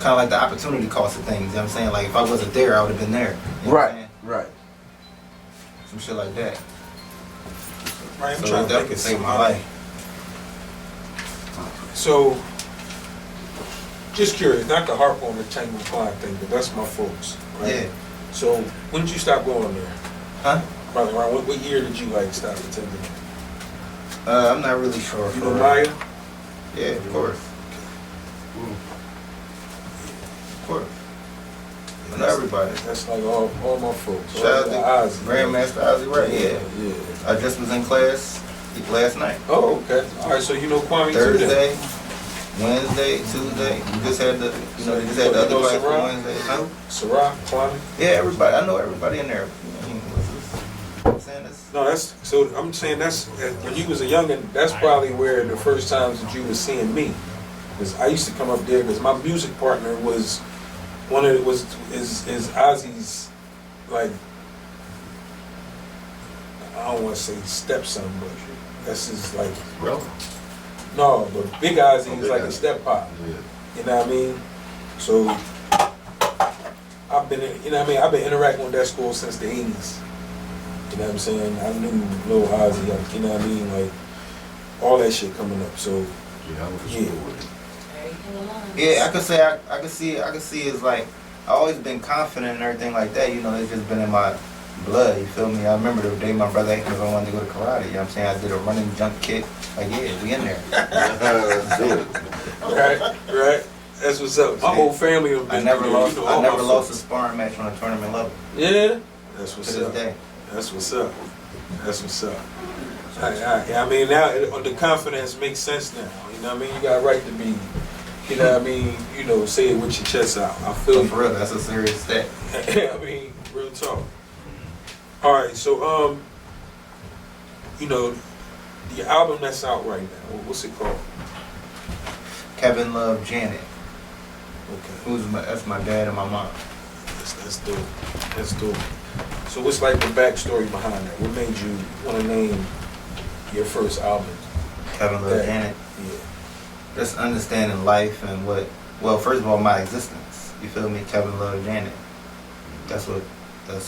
S4: kind of like the opportunity cost of things. You know what I'm saying? Like if I wasn't there, I would have been there. You know what I'm saying?
S5: Right.
S4: Some shit like that.
S2: Right, I'm
S4: So
S2: trying
S4: it
S2: to think
S4: definitely
S2: of
S4: saved my
S2: somebody.
S4: life.
S2: So, just curious, not to harp on the Tango Klein thing, but that's my folks, right?
S4: Yeah.
S2: So, when did you stop going there?
S4: Huh?
S2: Probably around what year did you like stop attending?
S4: I'm not really sure.
S2: You
S4: for
S2: know
S4: real.
S2: Maya?
S4: Yeah, of course. Of course. I know everybody.
S2: That's like all my folks.
S4: Shout out to
S2: Ozzy.
S4: Grandmaster Ozzy, right? Yeah.
S2: Yeah.
S4: I just was in class last night.
S2: Oh, okay. All right, so you know Kwame too then?
S4: Thursday, Wednesday, Tuesday. We just had the, you know, they just had the other class for Wednesday. Huh?
S2: Sarah, Kwame?
S4: Yeah, everybody. I know everybody in there. You know what I'm saying? That's,
S2: No, that's, so I'm saying that's, when you was a youngin', that's probably where the first times that you was seeing me. Because I used to come up there, because my music partner was, is Ozzy's, like, I don't want to say stepson, but that's his, like,
S3: Really?
S2: no, but Big Ozzy
S3: Oh,
S2: is
S3: Big
S2: like a
S3: Ozzy.
S2: step pop.
S3: Yeah.
S2: You know what I mean? So I've been, you know what I mean? I've been interacting with that school since the 80s. You know what I'm saying? I knew Lil Ozzy, like, you know what I mean? Like, all that shit coming up. So,
S3: Yeah, I was
S2: Yeah.
S3: school with it.
S6: Everything alone.
S4: yeah, I could say I could see it's like I always been confident and everything like that. You know, it's just been in my blood. You feel me? I remember the day my brother asked me if I wanted to go to karate. You know what I'm saying? I did a running jump kick. Like, yeah, we in there.
S3: Let's do it.
S2: right? That's what's up. My whole family have been
S4: I never
S2: through,
S4: lost.
S2: you know,
S4: I
S2: all
S4: never
S2: my
S4: lost a
S2: folks.
S4: sparring match on a tournament level
S2: Yeah? That's
S4: to
S2: what's
S4: this
S2: up.
S4: day.
S2: That's what's up. That's what's up. I mean, now the confidence makes sense now. You know what I mean? You got a right to be, you know what I mean? You know, say it with your chest out. I feel
S4: So
S2: you.
S4: for real, that's a serious step.
S2: I mean, real talk. All right, so you know, the album that's out right now. What's it called?
S4: Kevin Love Janet,
S2: Okay,
S4: that's my dad and my mom.
S2: that's dope. That's dope. So what's like the backstory behind that? What made you want to name your first album?
S4: Kevin Love
S2: Yeah.
S4: Janet.
S2: Yeah.
S4: Just understanding life and what. Well, first of all, my existence. You feel me? Kevin Love Janet. That's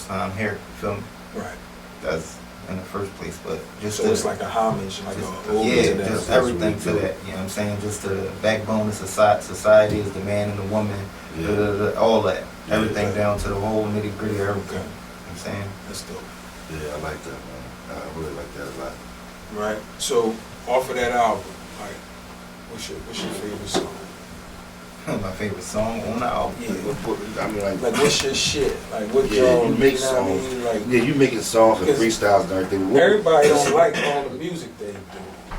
S4: how I'm here. You feel me?
S2: Right.
S4: That's in the first place, but just
S2: So it's like a homage, like
S4: just,
S2: a ode
S4: yeah,
S2: to that.
S4: just
S3: That's
S4: everything
S3: what
S4: to
S3: we do.
S4: that. You know what I'm saying? Just the backbone of society. Society is the man and the woman.
S3: Yeah.
S4: All that.
S3: Yeah,
S4: Everything
S3: exactly.
S4: down to the whole nitty gritty of everything.
S2: Okay.
S4: You know what I'm saying?
S2: That's dope.
S3: Yeah, I like that, man. I really like that a lot.
S2: Right. So off of that album, like, what's your favorite song?
S4: My favorite song on the album.
S2: Yeah.
S3: I mean, like,
S2: Like, what's your shit? Like, what
S3: yeah,
S2: genre?
S3: you make
S2: know what I
S3: songs.
S2: mean? Like,
S3: Yeah, you making songs and
S2: Because
S3: freestyles and everything. What-
S2: everybody don't like all the music they do,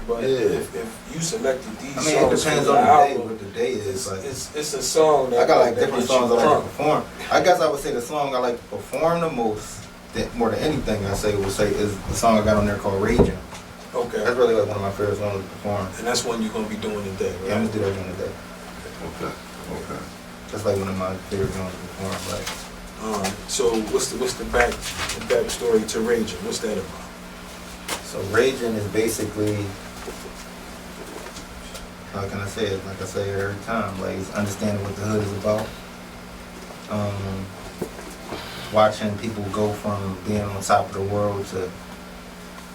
S2: but
S3: Yeah.
S2: if you selected these
S4: I mean, it
S2: songs
S4: depends
S2: for
S4: on
S2: the
S4: the day,
S2: album,
S4: what the day is. Like,
S2: it's a song that
S4: I got like
S2: that
S4: different
S2: gets you
S4: songs I like
S2: crunk.
S4: to perform. I guess I would say the song I like to perform the most, that more than anything I say is the song I got on there called Raging.
S2: Okay,
S4: That's really like one of my favorite songs to perform.
S2: and that's one you're gonna be doing today, right?
S4: Yeah, I'm gonna do that one today.
S3: Okay, okay.
S4: That's like one of my favorite songs to perform. Like,
S2: So what's the backstory to Raging? What's that about?
S4: so Raging is basically, how can I say it? Like I say it every time, like it's understanding what the hood is about. Watching people go from being on top of the world to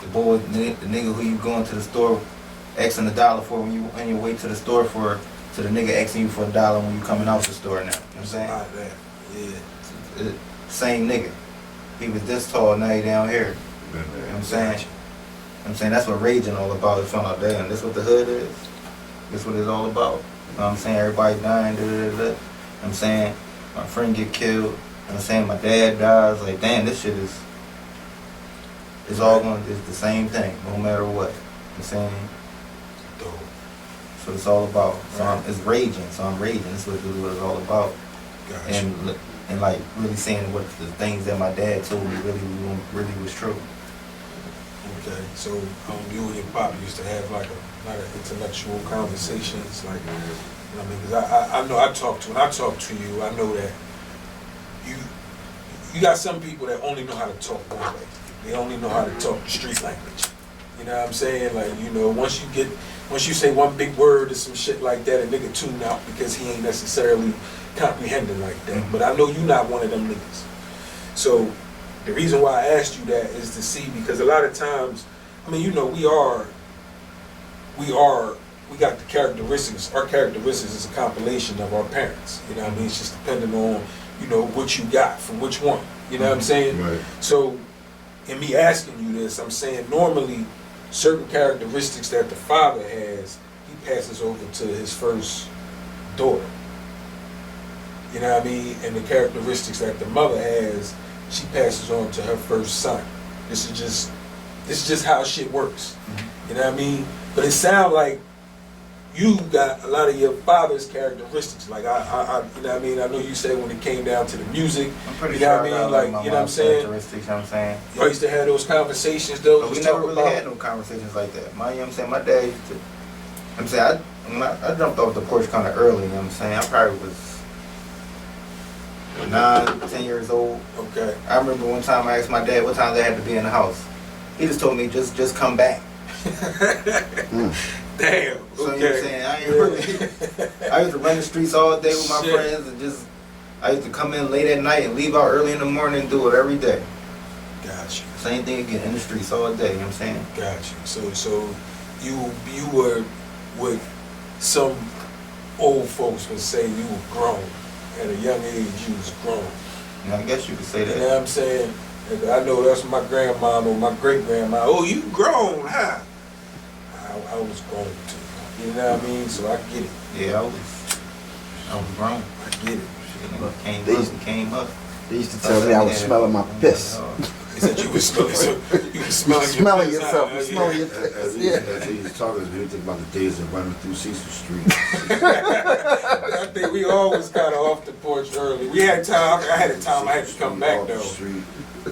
S4: the nigga who you going to the store asking $1 for when you on your way to the store for, to the nigga asking you for $1 when you coming out the store now. You know what I'm saying?
S2: Like that. Yeah.
S4: Same nigga. He was this tall, now he down here. You know what I'm saying? I'm saying that's what Raging all about. It's from out there, and this what the hood is. This what it's all about. You know what I'm saying? Everybody dying, da da da. You know what I'm saying? My friend get killed. You know what I'm saying? My dad dies. Like, damn, this shit is, it's all going, it's the same thing, no matter what. You know what I'm saying?
S2: Dope.
S4: So it's all about. So
S2: Right.
S4: it's Raging. So I'm Raging. That's what it's all about.
S2: Gotcha.
S4: And like really seeing what the things that my dad told me really was true.
S2: Okay, so you and your pop used to have like a lot of intellectual conversations, like, you know what I mean? Because I know when I talk to you, I know that you got some people that only know how to talk one way. They only know how to talk the street language. You know what I'm saying? Like, you know, once you say one big word or some shit like that, a nigga tune out because he ain't necessarily comprehending like that. But I know you not one of them niggas. So the reason why I asked you that is to see, because a lot of times, I mean, you know, we got the characteristics. Our characteristics is a compilation of our parents. You know what I mean? It's just depending on, you know, what you got from which one. You know what I'm saying?
S3: Right.
S2: So, in me asking you this, I'm saying normally certain characteristics that the father has, he passes over to his first daughter. You know what I mean? And the characteristics that the mother has, she passes on to her first son. This is just how shit works. You know what I mean? But it sounds like you got a lot of your father's characteristics. Like I you know what I mean? I know you said when it came down to the music,
S4: I'm pretty
S2: you know
S4: sure
S2: what I mean?
S4: got
S2: Like,
S4: my
S2: you know what I'm
S4: mom's
S2: saying?
S4: characteristics, you know what I'm saying?
S2: Y'all used to have those conversations though.
S4: But we
S2: just
S4: never
S2: talk
S4: really
S2: about-
S4: had no conversations like that. You know what I'm saying? My dad used to, I'm saying, I jumped off the porch kind of early, you know what I'm saying? I probably was 9, 10 years old.
S2: Okay.
S4: I remember one time I asked my dad what time they had to be in the house. He just told me, just come back.
S2: Damn.
S4: So
S2: Okay.
S4: you know what I'm saying? I ain't really, I used to run the streets all day with my
S2: Shit.
S4: friends and just, I used to come in late at night and leave out early in the morning and do it every day.
S2: Got you.
S4: Same thing again, in the streets all day, you know what I'm saying?
S2: Got you. So you were what some old folks would say you were grown. At a young age you was grown.
S4: And I guess you could say
S2: You
S4: that.
S2: know what I'm saying? And I know that's my grandma or my great grandma. Oh, you grown, huh? I was grown too. You know what I mean? So I get it.
S4: Yeah, I was grown.
S2: I get it.
S4: Shit, came up.
S5: They used to tell me I was smelling my piss.
S2: They said you was smelling, you was smelling,
S5: Smelling
S2: your piss,
S5: yourself,
S2: huh?
S5: you smelling your
S3: As
S5: piss.
S3: he
S5: Yeah.
S3: was talking, he was thinking about the days of running through Cecil Street.
S2: I think we all was kind of off the porch early. We had time. I had a time I had to come back though.
S3: Street.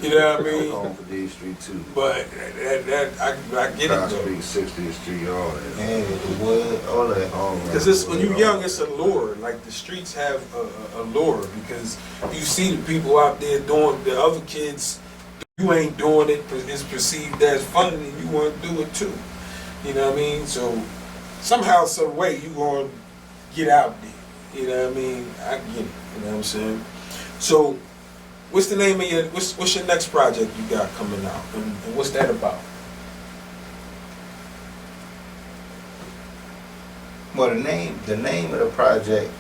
S2: You know what I mean?
S3: Home for D Street too.
S2: But I get it
S3: Cross
S2: though.
S3: Street, 60th Street, all that.
S4: Yeah, the wood, all that.
S3: All right.
S2: Because it's when you're young, it's a lure. Like the streets have a lure because you see the people out there doing the other kids. You ain't doing it. It's perceived as fun, and you want to do it too. You know what I mean? So somehow, some way, you gonna get out there. You know what I mean? I get it. You know what I'm saying? So, what's the name of your what's your next project you got coming out, and what's that about?
S4: Well, the name of the project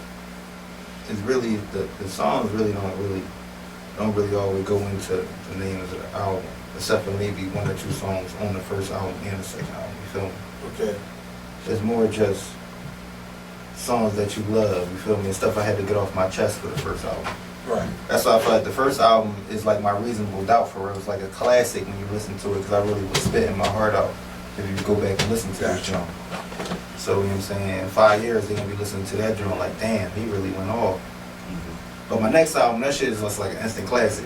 S4: is really the songs really don't really always go into the names of the album, except for maybe 1 or 2 songs on the first album and the second album. You feel me?
S2: Okay.
S4: It's more just songs that you love. You feel me? And stuff I had to get off my chest for the first album.
S2: Right.
S4: That's why I feel like the first album is like my Reasonable Doubt for real. It's like a classic when you listen to it because I really was spitting my heart out. If you go back and listen to this
S2: Gotcha.
S4: joint. So you know what I'm saying? In 5 years they're gonna be listening to that joint like, damn, he really went off. But my next album, that shit is just like an instant classic.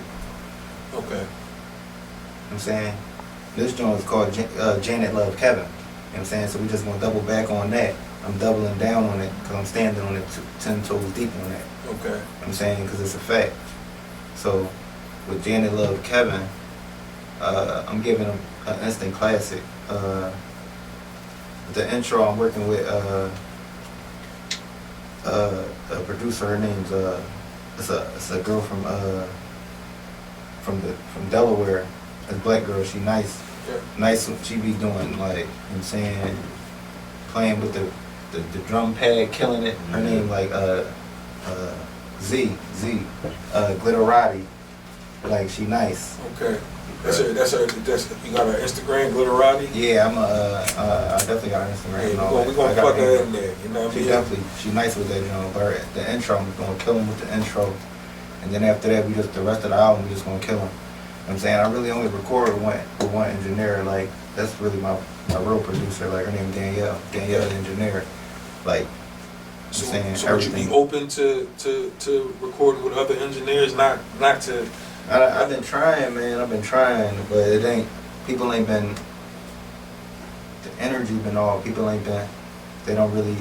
S4: You know
S2: Okay.
S4: what I'm saying? This joint is called Janet Love Kevin. You know what I'm saying? So we just gonna double back on that. I'm doubling down on it because I'm standing on it 10 toes deep on that.
S2: Okay.
S4: You know what I'm saying? Because it's a fact. So with Janet Love Kevin, I'm giving him an instant classic. The intro I'm working with a producer. Her name's it's a girl from Delaware. A black girl. She nice.
S2: Okay.
S4: Nice. She be doing like, you know what I'm saying, playing with the drum pad, killing it. Her name like Z Glitterati. Like she nice.
S2: Okay. That's her. You got her Instagram, Glitterati.
S4: Yeah, I definitely got her Instagram.
S2: Yeah,
S4: and all
S2: we're
S4: that.
S2: gonna
S4: I got
S2: plug her
S4: her
S2: in there. You know what I
S4: She
S2: mean?
S4: definitely, she nice with that, you know. But the intro, I'm gonna kill him with the intro, and then after that, the rest of the album, we just gonna kill him. You know what I'm saying? I really only record with one engineer. Like that's really my real producer. Like her name Danielle the engineer. Like
S2: So,
S4: I'm saying
S2: so would you
S4: everything.
S2: be open to recording with other engineers? Not to.
S4: I've been trying, man. I've been trying, but it ain't. People ain't been. The energy been off. People ain't been. They don't really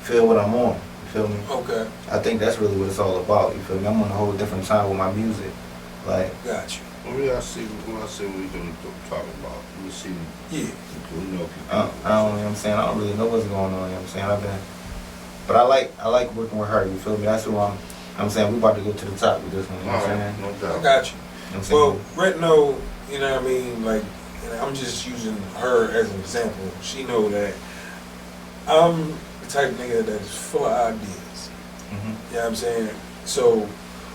S4: feel what I'm on. You feel me?
S2: Okay.
S4: I think that's really what it's all about. You feel me? I'm on a whole different time with my music. Like
S2: Got you.
S3: Well, yeah, I see what we gonna talk about. We see.
S2: Yeah.
S3: We know people.
S4: I don't, you know what I'm saying? I don't really know what's going on, you know what I'm saying? But I like working with her, you feel me? That's who I'm saying we about to go to the top with this one, you know what I'm saying?
S3: No
S2: I
S3: doubt.
S2: got you.
S4: You know what I'm saying?
S2: Well, Retno, you know what I mean? Like, and I'm just using her as an example. She know that I'm the type of nigga that's full of ideas.
S4: Mhm.
S2: You know what I'm saying? So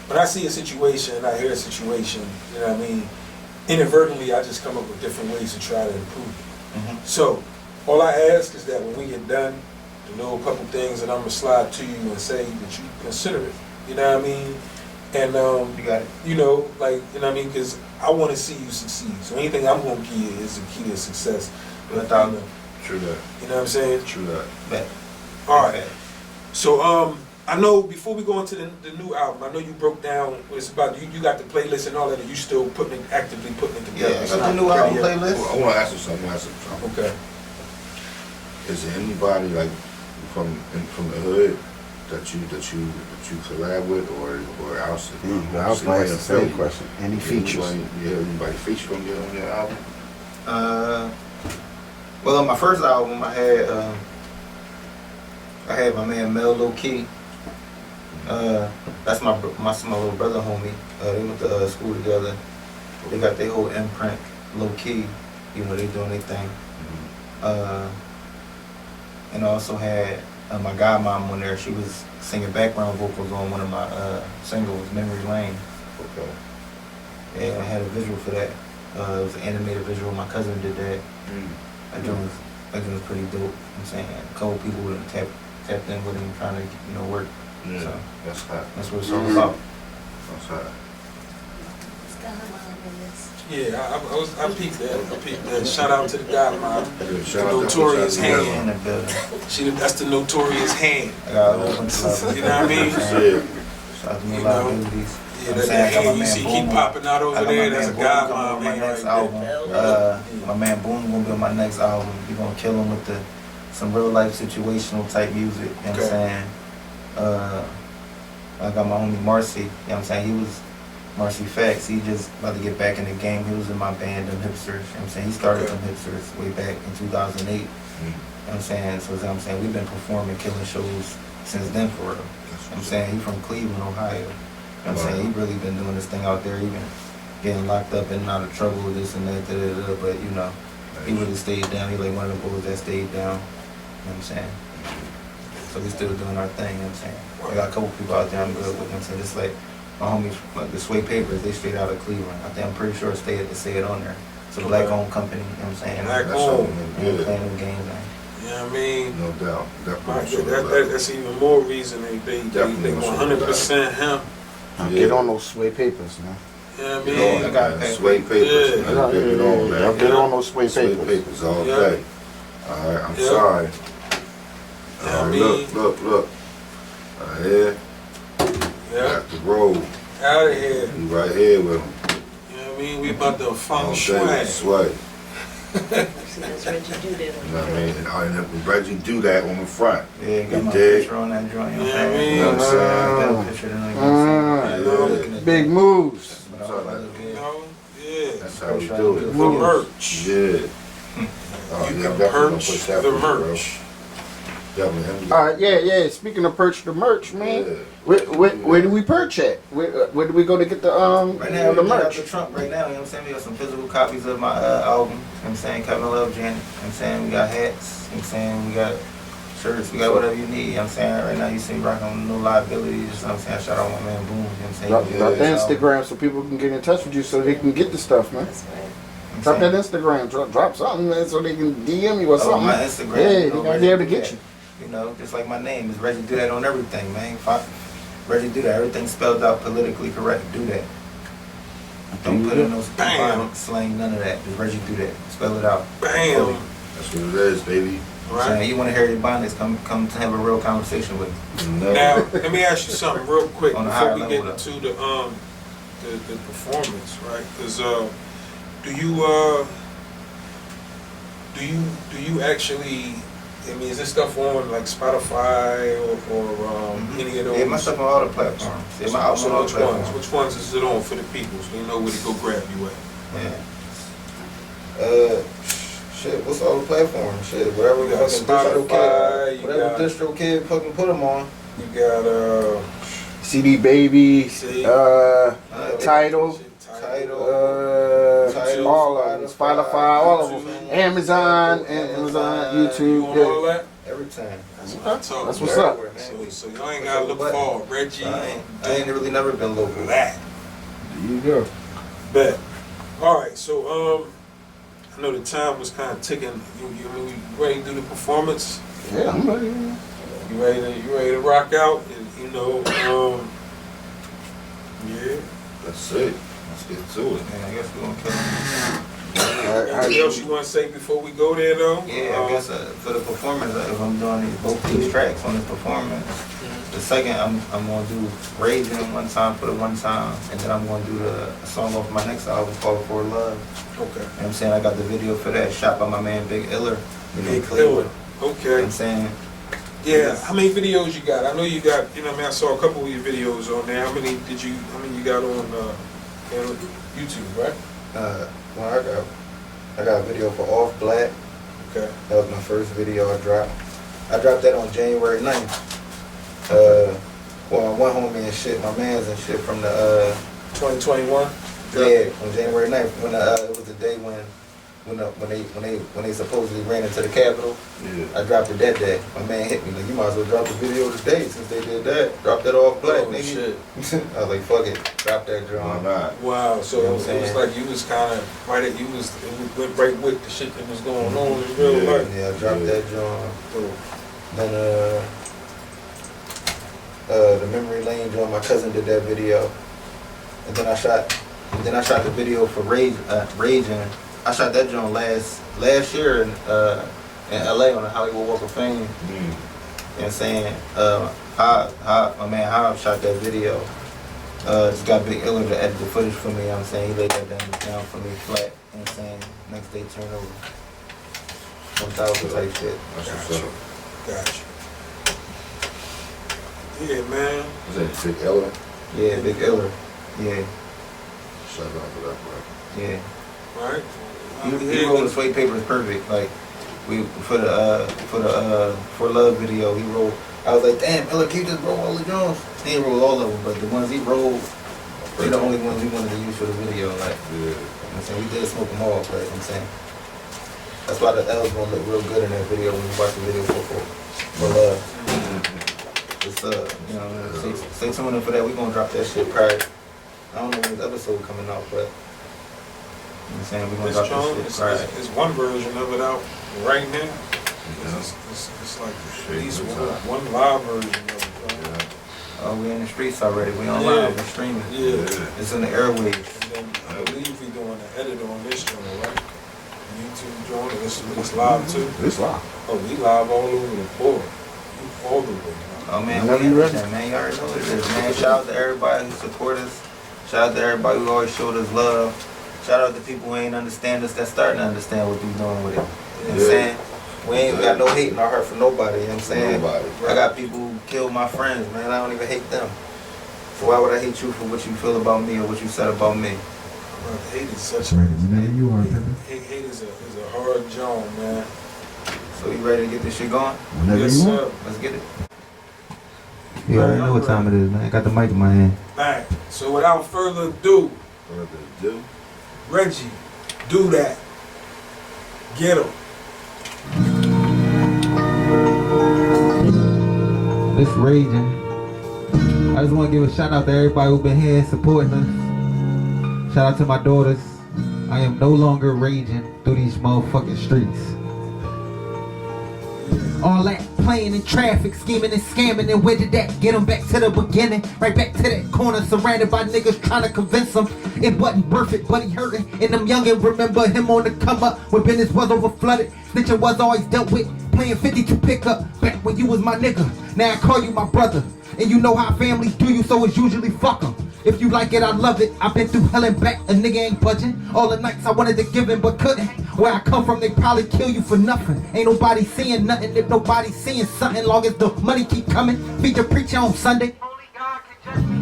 S2: when I see a situation, I hear a situation, you know what I mean? Inadvertently, I just come up with different ways to try to improve it.
S4: Mhm.
S2: So all I ask is that when we get done, the little couple things that I'm gonna slide to you and say that you consider it. You know what I mean? And
S4: You got it.
S2: you know, like, you know what I mean? Because I want to see you succeed. So anything I'm gonna give you is the key to success. You know,
S3: True that.
S2: you know what I'm saying?
S3: True that.
S4: Bet.
S2: All right.
S4: Bet.
S2: So I know before we go into the new album, I know you broke down what it's about. You got the playlist and all that, and you still actively putting it together.
S4: Yeah, I
S2: It's
S4: got the
S2: not
S4: new album
S2: ready yet.
S4: playlist.
S3: I want to ask you something.
S2: Okay.
S3: Is there anybody like from the hood that you collab with or else?
S5: I was going to ask the same question. Any features?
S3: Anybody featured on your album?
S4: Well, on my first album, I had my man Mel Low Key. That's my little brother homie. They went to school together. They got their whole imprint, Low Key. You know, they doing their thing. And I also had my godmom on there. She was singing background vocals on one of my singles, Memory Lane.
S3: Okay.
S4: Yeah, I had a visual for that. It was an animated visual. My cousin did that. That joint was pretty dope. You know what I'm saying a couple people would have tapped in with him trying to work.
S3: Yeah,
S4: So
S3: that's hot.
S4: that's what it's all about.
S3: That's hot.
S6: It's got her mom in this.
S2: Yeah, I peeped that. I peeped that. Shout out to the godmom.
S3: Yeah,
S2: The
S3: shout out to-
S2: notorious
S3: shout out to-
S4: In
S2: hand.
S4: the building.
S2: That's the notorious hand.
S4: I got a whole bunch of love.
S2: You know what I mean?
S3: Yeah.
S4: Shout out to me
S2: You
S4: liabilities.
S2: Yeah,
S4: I'm
S2: that
S4: saying I got my
S2: hand you
S4: man
S2: see
S4: Boom.
S2: keep popping out
S4: I
S2: over
S4: got my
S2: there.
S4: man
S2: That's a
S4: Boom coming
S2: godmom
S4: on my
S2: hand
S4: next
S2: right
S4: album.
S2: there.
S4: My man Boom gonna be on my next album. We gonna kill him with some real life situational type music. You know what I'm saying? I got my homie Marcy. You know what I'm saying? He was Marcy Facts. He just about to get back in the game. He was in my band, Them Hipsters. You know what I'm saying? He started Them Hipsters way back in 2008. You know what I'm saying? So, you know what I'm saying, we've been performing, killing shows since then for real. You know what I'm saying? He from Cleveland, Ohio. You know what I'm saying? He really been doing this thing out there. He been getting locked up and out of trouble with this and that, but you know, he really stayed down. He like one of the boys that stayed down. You know what I'm saying? So we still doing our thing, you know what I'm saying? I got a couple people out there I'm good with, you know what I'm saying? Just like my homies, like the Sway Papers, they straight out of Cleveland. I'm pretty sure they had to say it on there. It's a black owned company, you know what I'm saying?
S2: Black
S3: That's
S2: owned.
S3: something
S4: I ain't
S3: good.
S4: playing them games, man.
S2: You know what I mean?
S3: No doubt.
S2: My-
S3: Definitely.
S2: that's even more reason they
S3: Definitely
S2: 100% him.
S5: Get on those sway papers, man.
S2: You know what I
S3: You
S2: mean?
S3: know,
S4: I got
S3: man,
S4: papers.
S3: Sway papers.
S2: Yeah.
S3: Man. Get on that.
S5: Y'all get on those sway
S3: Sway
S5: papers.
S3: papers all
S2: Yeah.
S3: day. All right, I'm
S2: Yeah.
S3: sorry.
S2: Yeah,
S3: All
S2: I
S3: right,
S2: mean-
S3: look. Right here,
S2: Yeah,
S3: got the road.
S2: out of here.
S3: We right here with him.
S2: You know what I mean? We about to
S3: All
S2: feng
S3: day
S2: shui.
S3: with Sway.
S6: See, that's Reggie Do That
S3: You
S6: on
S3: know what I
S6: there.
S3: mean? And Reggie do that on the front.
S4: Yeah, got
S3: You
S4: my
S3: dig?
S4: picture on that joint, you know what
S2: Yeah,
S4: I'm
S2: I
S4: saying?
S2: mean-
S3: You know what I'm saying?
S4: Better picture than I can see.
S3: Yeah.
S5: Big moves.
S4: But I look
S2: You
S4: good.
S2: know? Yeah.
S3: That's how we
S4: Try
S3: do
S4: to do
S3: it.
S2: The
S4: Moves.
S2: merch.
S3: Yeah.
S2: You
S3: I'm
S2: can
S3: definitely gonna
S2: purchase
S3: push that
S2: the
S3: for you, bro.
S2: merch.
S3: Definitely.
S5: All right, yeah. Speaking of perch the merch, man.
S3: Yeah.
S5: Where do we perch at? Where do we go to get the
S4: Right now,
S5: the
S4: we got
S5: merch?
S4: the trunk right now, you know what I'm saying? We got some physical copies of my album, you know what I'm saying? Kevin Love Janet, you know what I'm saying? We got hats, you know what I'm saying? We got shirts, we got whatever you need, you know what I'm saying? Right now, you see me rocking no liabilities, you know what I'm saying? Shout out my man Boom, you know what I'm saying?
S5: Drop
S3: Yeah,
S5: the
S3: yeah.
S5: Instagram so people can get in touch with you so they can get the stuff, man.
S6: That's right.
S5: Drop that Instagram, drop something, man, so they can DM you or
S4: Oh,
S5: something.
S4: my Instagram.
S5: Yeah,
S4: you
S5: they
S4: know,
S5: gotta
S4: Reggie
S5: be able to
S4: Do
S5: get
S4: That.
S5: you.
S4: You know, just like my name is Reggie Do That on everything, man. Reggie Do That, everything spelled out politically correct. Do that. Don't put in those
S2: Bam.
S4: slang, none of that. Just Reggie Do That. Spell it out.
S2: Bam.
S3: That's what it is, baby.
S2: Right.
S4: Saying, you want to hear your bonnets, come to have a real conversation with me.
S3: No.
S2: Now, let me ask you something real quick
S4: On a
S2: before
S4: higher
S2: we
S4: level,
S2: get
S4: though.
S2: into the performance, right? Because do you actually I mean, is this stuff on like Spotify or any of those?
S4: Yeah, my stuff on all the platforms. Yeah, my album on all the
S2: which ones?
S4: platforms.
S2: Which ones is it on for the people so you know where to go grab you at?
S4: Yeah. Shit, what's all the platforms? Shit, whatever
S2: You got
S4: fucking
S2: Spotify,
S4: distro kid,
S2: you
S4: whatever
S2: got-
S4: distro kid fucking put them on.
S2: You got
S5: CD Baby,
S2: See?
S5: Title,
S4: Title,
S5: all of them, Spotify, all of them, Amazon, YouTube.
S2: You on all
S5: Yeah.
S2: that?
S4: every time.
S2: That's what I'm talking
S5: That's
S2: about.
S5: what's up.
S2: So y'all ain't gotta look for Reggie.
S4: I ain't really never been local.
S2: That.
S5: There you go.
S2: Bet. All right. So I know the time was kind of ticking. You ready to do the performance?
S5: Yeah, I'm ready.
S2: You ready to rock out? And, you know, yeah.
S3: That's it. Let's get to it.
S4: Man, I guess we're gonna kill him.
S2: Anything else you want to say before we go there, though?
S4: Yeah, I guess for the performance, if I'm doing both these tracks on this performance, the second I'm gonna do Raging one time for the one time, and then I'm gonna do the song off my next album called For Love.
S2: Okay.
S4: You know what I'm saying? I got the video for that shot by my man Big Iller.
S2: Big
S4: Cleveland.
S2: Iller.
S4: You know what
S2: Okay.
S4: I'm saying?
S2: Yeah. How many videos you got? I know you got. You know, I mean, I saw a couple of your videos on there. How many you got on YouTube? Right.
S4: Well, I got a video for Off Black.
S2: Okay.
S4: That was my first video I dropped. I dropped that on January 9th. Well, one homie and shit, my mans and shit from the
S2: 2021.
S4: yeah, on January 9th when it was the day when they supposedly ran into the Capitol.
S3: Yeah.
S4: I dropped it that day. My man hit me like, you might as well drop the video today since they did that. Drop that Off Black,
S2: Oh,
S4: nigga.
S2: shit.
S4: I was like, fuck it, drop that
S3: Why
S4: drum.
S3: not?
S2: Wow. So
S4: You know
S2: it
S4: what
S2: was
S4: I'm saying?
S2: like you was kind of right. It went right with the shit that was going on in real
S3: Yeah.
S2: life.
S4: Yeah, I dropped that drum.
S2: So,
S4: Then the Memory Lane joint, my cousin did that video. And then I shot the video for Raging. I shot that joint last year in LA on the Hollywood Walk of Fame. You know what I'm saying? My man Hob shot that video. Just got Big Iller to edit the footage for me, you know what I'm saying? He laid that down for me flat, you know what I'm saying? Next day turnover. 1,000 type shit.
S3: That's what's up.
S2: gotcha. Yeah, man.
S3: Is that Big Ella?
S4: Yeah, Big Iller. Yeah,
S3: Shout out to that, bro.
S4: yeah.
S2: Right.
S4: He wrote the Suede Papers perfect. Like we for the For Love video, he wrote. I was like, damn, Ella, can you just roll all the drums? He didn't roll all of them, but the ones he rolled, they're the only ones we wanted to use for the video. Like,
S3: Yeah.
S4: you know what I'm saying, we did smoke them all, but you know what I'm saying. That's why the L's gonna look real good in that video when you watch the video for Love. It's you know, stay tuned in for that. We gonna drop that shit prior. I don't know when this episode coming out, but. You know what I'm saying? We're
S2: This
S4: gonna
S2: drum,
S4: drop this shit prior.
S2: it's one version of it out right now.
S3: Yeah.
S2: It's like at
S3: Shit,
S2: least
S3: it's
S2: one live version of it. Right?
S3: Yeah.
S4: Oh, we in the streets already. We on
S2: Yeah.
S4: live. We're streaming.
S2: Yeah.
S4: It's in the airwaves.
S2: And then I believe we doing an edit on this joint, right? YouTube joint, it's live too.
S5: It's live.
S2: Oh, we live all over the board. We all the way.
S4: Oh man,
S5: Whenever
S4: we
S5: you ready.
S4: everything, man. You already know what it is, man. Shout out to everybody who support us. Shout out to everybody who always showed us love. Shout out to people who ain't understand us that's starting to understand what we doing with it. You know what I'm
S3: Yeah.
S4: saying? We ain't got no hate in our heart for nobody, you know what I'm saying?
S3: Nobody.
S4: I got people who killed my friends, man. I don't even hate them. So why would I hate you for what you feel about me or what you said about me?
S2: Bro, hate is such a
S7: Whenever you are, baby.
S2: hate is a hard job, man.
S4: So you ready to get this shit going?
S7: Whenever
S2: Yes,
S7: you want.
S2: sir.
S4: Let's get it. You already know what time it is, man. I got the mic in my hand.
S2: Alright, so without further ado,
S3: Further ado.
S2: Reggie, do that. Get him.
S7: It's raging. I just want to give a shout out to everybody who been here supporting us. Shout out to my daughters. I am no longer raging through these motherfucking streets. All that playing in traffic, scheming and scamming, and where did that get them back to the beginning? Right back to that corner, surrounded by niggas trying to convince him it wasn't worth it, but he hurting. And them youngin' remember him on the come up when business was over flooded. Snitching was always dealt with, playing 52 pickup back when you was my nigga. Now I call you my brother, and you know how family do you, so it's usually fuck 'em. If you like it, I love it. I've been through hell and back, a nigga ain't budging. All the nights I wanted to give in but couldn't. Where I come from, they probably kill you for nothing. Ain't nobody seeing nothing if nobody seeing something. Long as the money keep coming, feed the preacher on Sunday.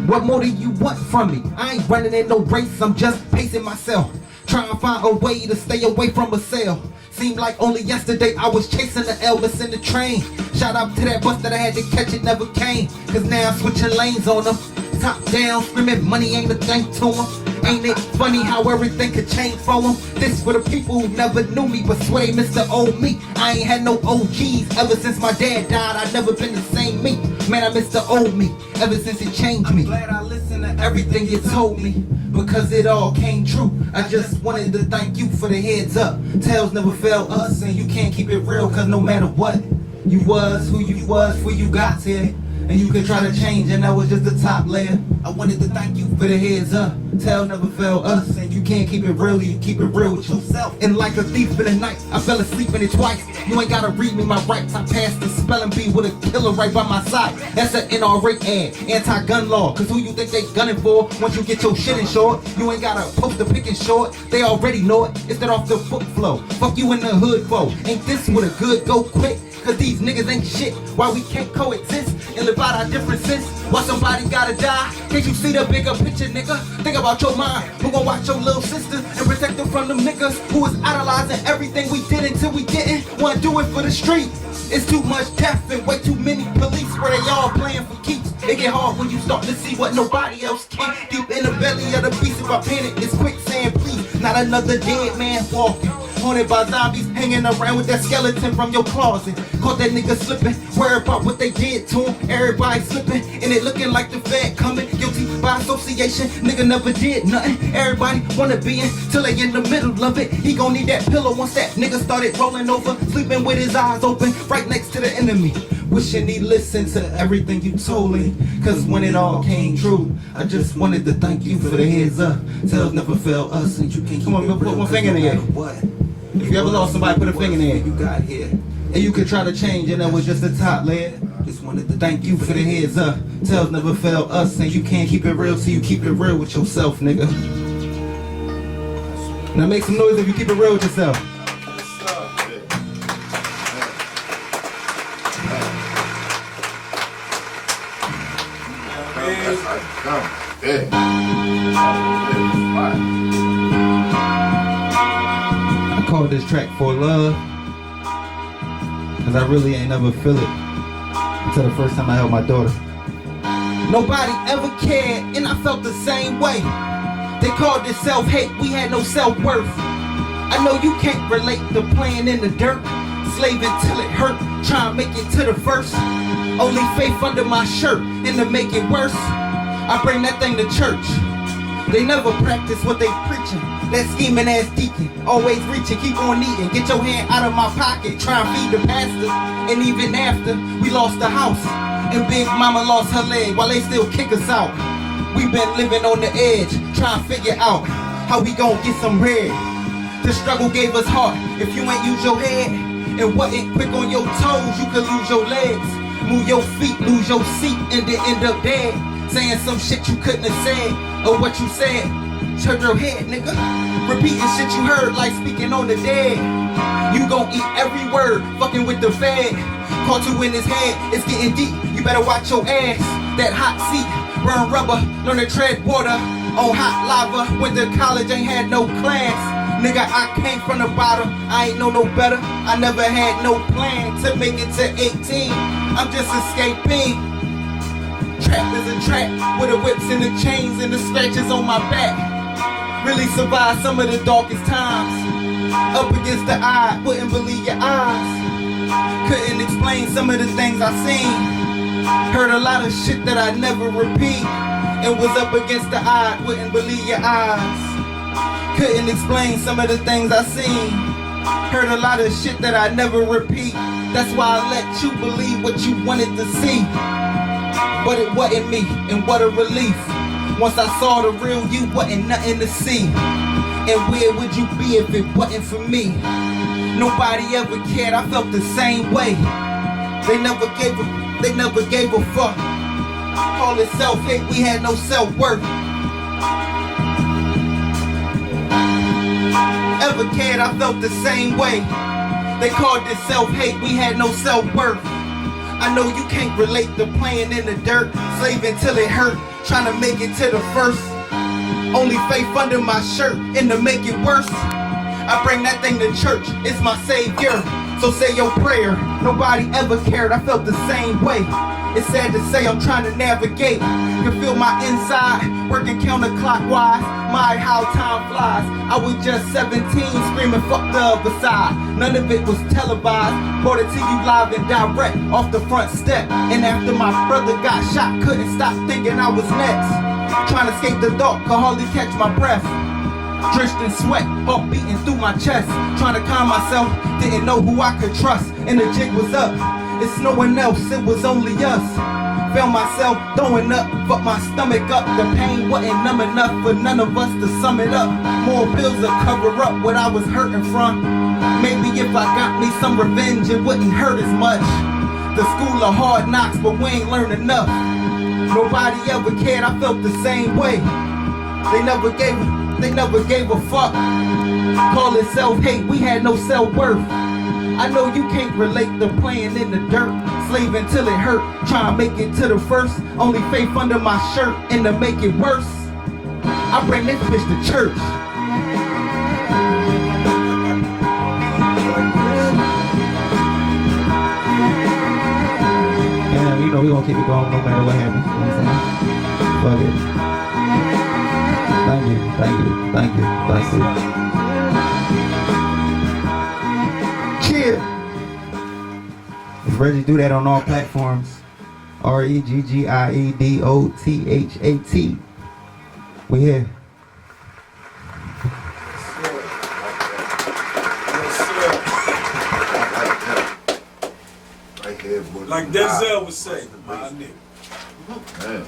S7: What more do you want from me? I ain't running in no race, I'm just pacing myself. Trying to find a way to stay away from a cell. Seemed like only yesterday I was chasing the L missing the train. Shout out to that bus that I had to catch, it never came. Cause now I'm switching lanes on them. Top down, screaming money ain't a thing to them. Ain't it funny how everything could change for them? This for the people who never knew me but swear they missed the old me. I ain't had no OGs ever since my dad died. I never been the same me. Man, I miss the old me ever since it changed me. I'm glad I listened to everything you told me because it all came true. I just wanted to thank you for the heads up. Tails never fail us and you can't keep it real cause no matter what, you was who you was before you got here. And you could try to change and that was just the top layer. I wanted to thank you for the heads up. Tails never fail us and you can't keep it real, you keep it real with yourself. And like a thief in the night, I fell asleep in it twice. You ain't gotta read me my rights. I passed the spelling bee with a killer right by my side. That's an NRA ad, anti-gun law. Cause who you think they gunning for once you get your shit in short? You ain't gotta post the pick in short. They already know it. It's that off the book flow. Fuck you in the hood for. Ain't this what a good go quick? Cause these niggas ain't shit. Why we can't coexist and live out our differences? Why somebody gotta die? Can't you see the bigger picture, nigga? Think about your mind. Who gon' watch your little sister and protect them from them niggas who was idolizing everything we did until we didn't wanna do it for the street? It's too much death and way too many police where they all playing for keeps. It get hard when you start to see what nobody else can. Deep in the belly of the beast, if I panic, it's quicksand, please. Not another dead man walking. Haunted by zombies hanging around with that skeleton from your closet. Caught that nigga slipping, worried about what they did to him. Everybody slipping, and it looking like the Fed coming. Guilty by association, nigga never did nothing. Everybody wanna be in till they in the middle of it. He gon' need that pillow once that nigga started rolling over. Sleeping with his eyes open, right next to the enemy. Wishing he listened to everything you told me. Cause when it all came true, I just wanted to thank you for the heads up. Tails never fail us, and you can't keep. Come on, put one finger in the air. What? If you ever lost somebody, put a finger in the air. You got here. And you could try to change, and that was just the top layer. Just wanted to thank you for the heads up. Tails never fail us, and you can't keep it real till you keep it real with yourself, nigga. Now make some noise if you keep it real with yourself. I called this track For Love cause I really ain't never feel it until the first time I held my daughter. Nobody ever cared and I felt the same way. They called it self-hate, we had no self-worth. I know you can't relate to playing in the dirt, slaving till it hurt, trying to make it to the first. Only faith under my shirt, and to make it worse, I bring that thing to church. They never practice what they preaching. That scheming ass deacon, always reaching, keep on eating. Get your hand out of my pocket, try and feed the pastor. And even after, we lost the house, and Big Mama lost her leg while they still kick us out. We been living on the edge, trying to figure out how we gon' get some bread. The struggle gave us heart. If you ain't use your head and wasn't quick on your toes, you could lose your legs. Move your feet, lose your seat, and then end up dead. Saying some shit you couldn't have said, or what you said. Turn your head, nigga. Repeating shit you heard like speaking on the dead. You gon' eat every word, fucking with the Fed. Caught you in his head, it's getting deep. You better watch your ass. That hot seat, burn rubber, learn to tread water. On hot lava, went to college, ain't had no class. Nigga, I came from the bottom, I ain't know no better. I never had no plan to make it to 18. I'm just escaping. Trap is a trap, with the whips and the chains and the scratches on my back. Really survived some of the darkest times. Up against the eye, wouldn't believe your eyes. Couldn't explain some of the things I seen. Heard a lot of shit that I never repeat. And was up against the eye, wouldn't believe your eyes. Couldn't explain some of the things I seen. Heard a lot of shit that I never repeat. That's why I let you believe what you wanted to see. But it wasn't me, and what a relief. Once I saw the real you, wasn't nothing to see. And where would you be if it wasn't for me? Nobody ever cared, I felt the same way. They never gave a fuck. Call it self-hate, we had no self-worth. ever cared, I felt the same way. They called this self-hate, we had no self-worth. I know you can't relate to playing in the dirt, slaving till it hurt, trying to make it to the first. Only faith under my shirt, and to make it worse, I bring that thing to church, it's my savior. So say your prayer, nobody ever cared, I felt the same way. It's sad to say I'm trying to navigate. You feel my inside, working counterclockwise. My how time flies. I was just 17, screaming fuck the other side. None of it was televised. Brought it to you live and direct, off the front step. And after my brother got shot, couldn't stop thinking I was next. Trying to escape the dark, could hardly catch my breath. Drenched in sweat, heart beating through my chest. Trying to calm myself, didn't know who I could trust. And the jig was up, it's no one else, it was only us. Found myself throwing up, fucked my stomach up. The pain wasn't numb enough for none of us to sum it up. More pills to cover up what I was hurting from. Maybe if I got me some revenge, it wouldn't hurt as much. The school of hard knocks, but we ain't learned enough. Nobody ever cared, I felt the same way. They never gave a fuck. Call it self-hate, we had no self-worth. I know you can't relate to playing in the dirt, slaving till it hurt, trying to make it to the first. Only faith under my shirt, and to make it worse, I bring this bitch to church.
S8: Yeah, you know we gonna keep it going no matter what happens. You know what I'm saying? Fuck it. Thank you, thank you, thank you, thank you. Cheer. It's Reggie Do That on all platforms. REGGIEDOTHAT. We here.
S3: Right here, boy.
S2: Like Denzel would say, my nigga.
S3: Man.